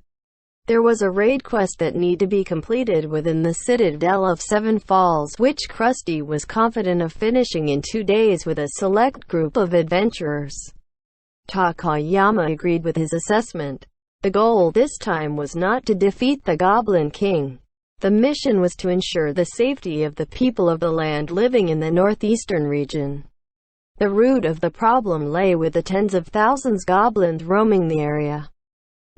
There was a raid quest that needed to be completed within the Citadel of Seven Falls, which Krusty was confident of finishing in 2 days with a select group of adventurers. Takayama agreed with his assessment. The goal this time was not to defeat the Goblin King. The mission was to ensure the safety of the people of the land living in the northeastern region. The root of the problem lay with the tens of thousands goblins roaming the area.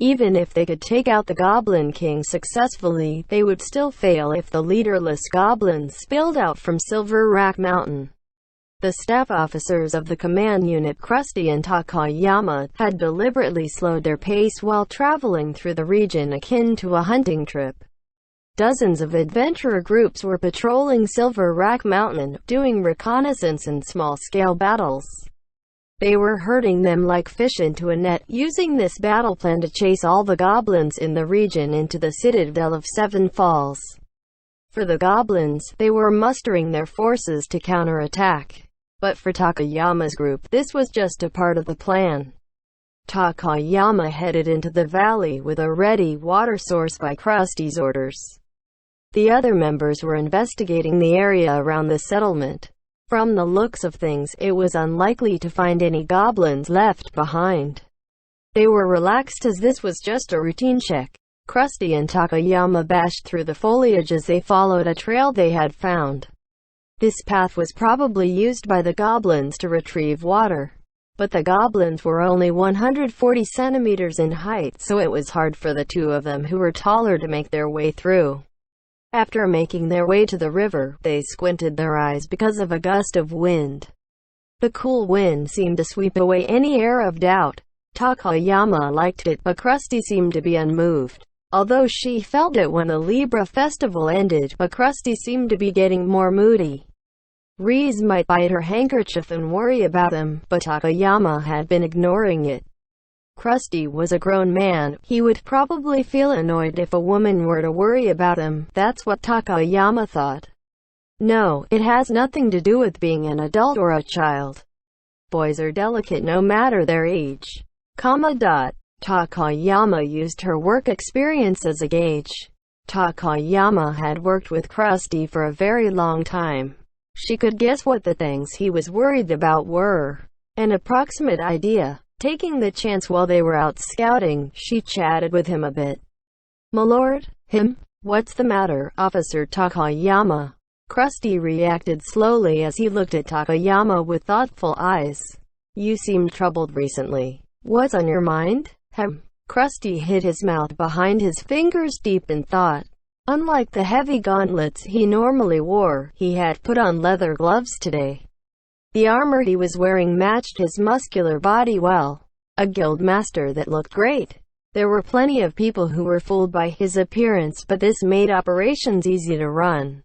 Even if they could take out the Goblin King successfully, they would still fail if the leaderless goblins spilled out from Silver Rack Mountain. The staff officers of the command unit Krusty and Takayama had deliberately slowed their pace while traveling through the region akin to a hunting trip. Dozens of adventurer groups were patrolling Silver Rack Mountain, doing reconnaissance and small-scale battles. They were herding them like fish into a net, using this battle plan to chase all the goblins in the region into the Citadel of Seven Falls. For the goblins, they were mustering their forces to counterattack. But for Takayama's group, this was just a part of the plan. Takayama headed into the valley with a ready water source by Krusty's orders. The other members were investigating the area around the settlement. From the looks of things, it was unlikely to find any goblins left behind. They were relaxed as this was just a routine check. Krusty and Takayama bashed through the foliage as they followed a trail they had found. This path was probably used by the goblins to retrieve water. But the goblins were only 140 centimeters in height, so it was hard for the two of them who were taller to make their way through. After making their way to the river, they squinted their eyes because of a gust of wind. The cool wind seemed to sweep away any air of doubt. Takayama liked it, but Krusty seemed to be unmoved. Although she felt it when the Libra festival ended, but Krusty seemed to be getting more moody. Reese might bite her handkerchief and worry about him, but Takayama had been ignoring it. Krusty was a grown man. He would probably feel annoyed if a woman were to worry about him. That's what Takayama thought. No, it has nothing to do with being an adult or a child. Boys are delicate no matter their age. Takayama used her work experience as a gauge. Takayama had worked with Krusty for a very long time. She could guess what the things he was worried about were. An approximate idea. Taking the chance while they were out scouting, she chatted with him a bit. "My lord?" "Him? What's the matter, Officer Takayama?" Krusty reacted slowly as he looked at Takayama with thoughtful eyes. "You seemed troubled recently. What's on your mind?" Krusty hid his mouth behind his fingers deep in thought. Unlike the heavy gauntlets he normally wore, he had put on leather gloves today. The armor he was wearing matched his muscular body well. A guild master that looked great. There were plenty of people who were fooled by his appearance, but this made operations easy to run.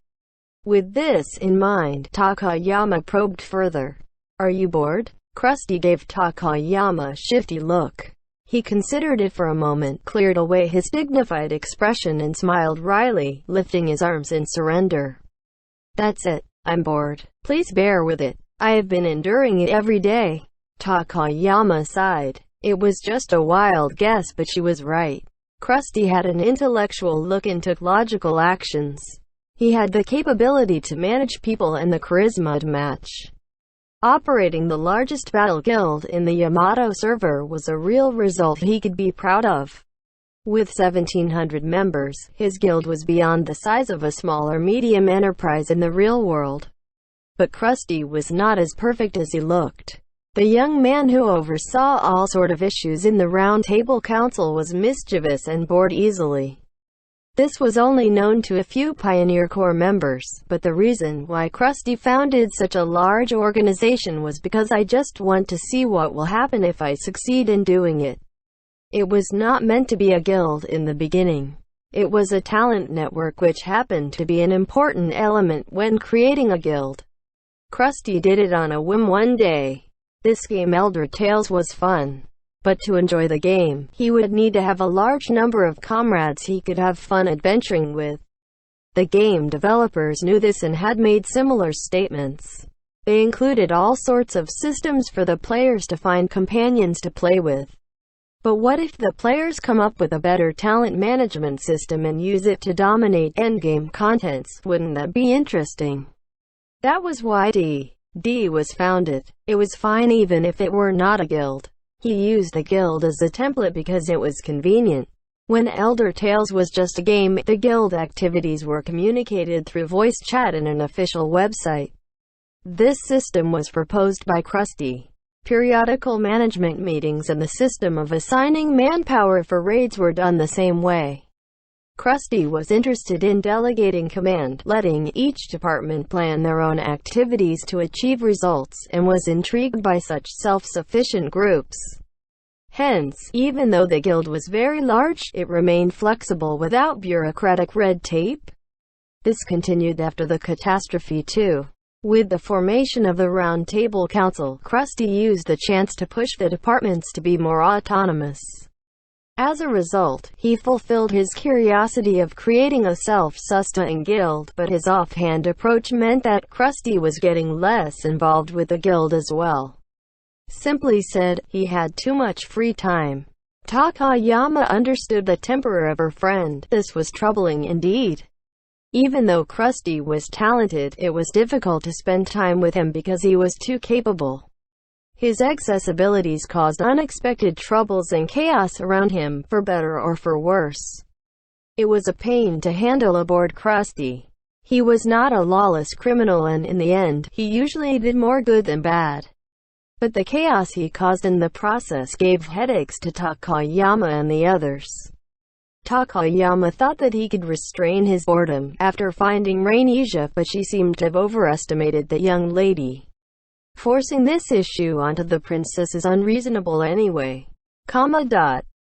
With this in mind, Takayama probed further. "Are you bored?" Krusty gave Takayama a shifty look. He considered it for a moment, cleared away his dignified expression and smiled wryly, lifting his arms in surrender. "That's it. I'm bored. Please bear with it. I have been enduring it every day." Takayama sighed. It was just a wild guess, but she was right. Krusty had an intellectual look and took logical actions. He had the capability to manage people and the charisma to match. Operating the largest battle guild in the Yamato server was a real result he could be proud of. With 1,700 members, his guild was beyond the size of a small or medium enterprise in the real world. But Krusty was not as perfect as he looked. The young man who oversaw all sort of issues in the Round Table Council was mischievous and bored easily. This was only known to a few Pioneer Corps members, but the reason why Krusty founded such a large organization was because "I just want to see what will happen if I succeed in doing it." It was not meant to be a guild in the beginning. It was a talent network, which happened to be an important element when creating a guild. Krusty did it on a whim one day. This game Elder Tales was fun. But to enjoy the game, he would need to have a large number of comrades he could have fun adventuring with. The game developers knew this and had made similar statements. They included all sorts of systems for the players to find companions to play with. But what if the players come up with a better talent management system and use it to dominate endgame contents? Wouldn't that be interesting? That was why D&D was founded. It was fine even if it were not a guild. He used the guild as a template because it was convenient. When Elder Tales was just a game, the guild activities were communicated through voice chat and an official website. This system was proposed by Krusty. Periodical management meetings and the system of assigning manpower for raids were done the same way. Krusty was interested in delegating command, letting each department plan their own activities to achieve results, and was intrigued by such self-sufficient groups. Hence, even though the guild was very large, it remained flexible without bureaucratic red tape. This continued after the catastrophe too. With the formation of the Round Table Council, Krusty used the chance to push the departments to be more autonomous. As a result, he fulfilled his curiosity of creating a self-sustaining guild, but his offhand approach meant that Krusty was getting less involved with the guild as well. Simply said, he had too much free time. Takayama understood the temper of her friend. This was troubling indeed. Even though Krusty was talented, it was difficult to spend time with him because he was too capable. His excess abilities caused unexpected troubles and chaos around him, for better or for worse. It was a pain to handle aboard Krusty. He was not a lawless criminal and in the end, he usually did more good than bad. But the chaos he caused in the process gave headaches to Takayama and the others. Takayama thought that he could restrain his boredom after finding Rainisia, but she seemed to have overestimated the young lady. Forcing this issue onto the princess is unreasonable anyway.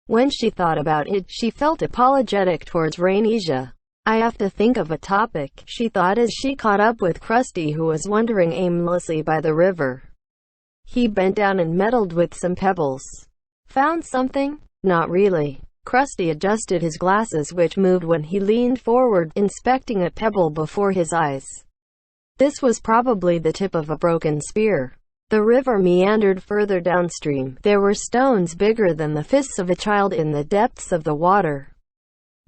When she thought about it, she felt apologetic towards Rainisia. I have to think of a topic, she thought as she caught up with Krusty, who was wandering aimlessly by the river. He bent down and meddled with some pebbles. Found something? Not really. Krusty adjusted his glasses, which moved when he leaned forward, inspecting a pebble before his eyes. This was probably the tip of a broken spear. The river meandered further downstream. There were stones bigger than the fists of a child in the depths of the water.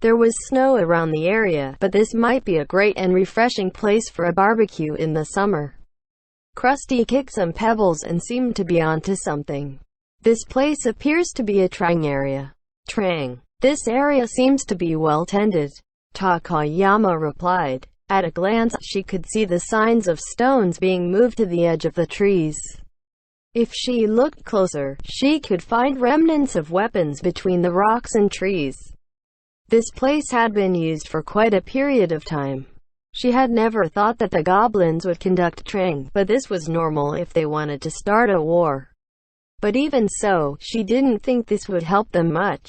There was snow around the area, but this might be a great and refreshing place for a barbecue in the summer. Krusty kicked some pebbles and seemed to be onto something. This place appears to be a Trang area. Trang. This area seems to be well tended, Takayama replied. At a glance, she could see the signs of stones being moved to the edge of the trees. If she looked closer, she could find remnants of weapons between the rocks and trees. This place had been used for quite a period of time. She had never thought that the goblins would conduct Trang, but this was normal if they wanted to start a war. But even so, she didn't think this would help them much.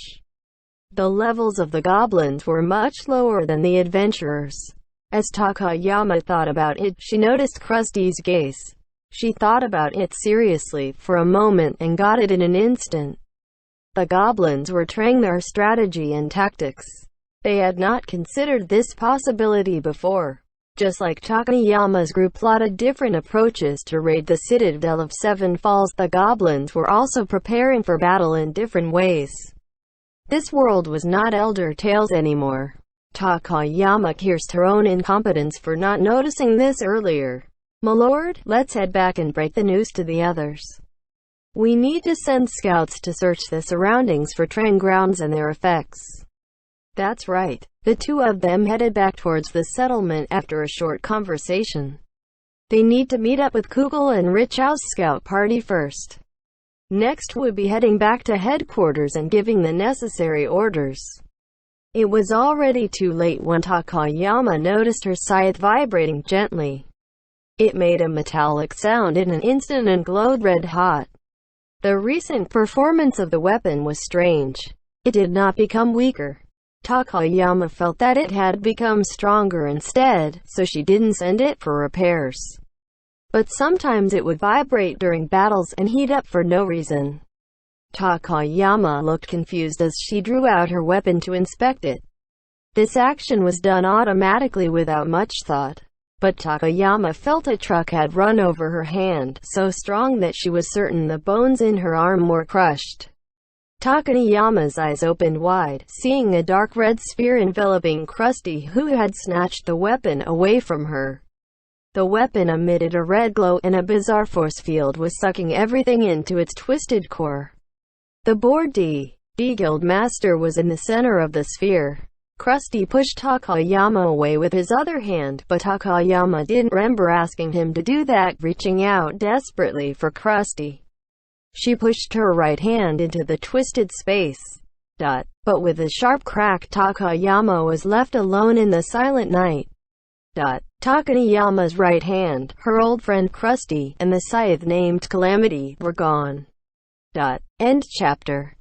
The levels of the goblins were much lower than the adventurers. As Takayama thought about it, she noticed Krusty's gaze. She thought about it seriously for a moment and got it in an instant. The goblins were trying their strategy and tactics. They had not considered this possibility before. Just like Takayama's group plotted different approaches to raid the Citadel of Seven Falls, the goblins were also preparing for battle in different ways. This world was not Elder Tales anymore. Takayama cursed her own incompetence for not noticing this earlier. My lord, let's head back and break the news to the others. We need to send scouts to search the surroundings for Trang grounds and their effects. That's right. The two of them headed back towards the settlement after a short conversation. They need to meet up with Kugel and Richau's scout party first. Next would be heading back to headquarters and giving the necessary orders. It was already too late when Takayama noticed her scythe vibrating gently. It made a metallic sound in an instant and glowed red hot. The recent performance of the weapon was strange. It did not become weaker. Takayama felt that it had become stronger instead, so she didn't send it for repairs. but sometimes it would vibrate during battles and heat up for no reason. Takayama looked confused as she drew out her weapon to inspect it. This action was done automatically without much thought. But Takayama felt a truck had run over her hand, so strong that she was certain the bones in her arm were crushed. Takayama's eyes opened wide, seeing a dark red sphere enveloping Krusty, who had snatched the weapon away from her. The weapon emitted a red glow, and a bizarre force field was sucking everything into its twisted core. The Board D Guild Master was in the center of the sphere. Krusty pushed Takayama away with his other hand, but Takayama didn't remember asking him to do that, reaching out desperately for Krusty. She pushed her right hand into the twisted space. But with a sharp crack, Takayama was left alone in the silent night. Takayama's right hand, her old friend Krusty, and the scythe named Calamity were gone. End chapter.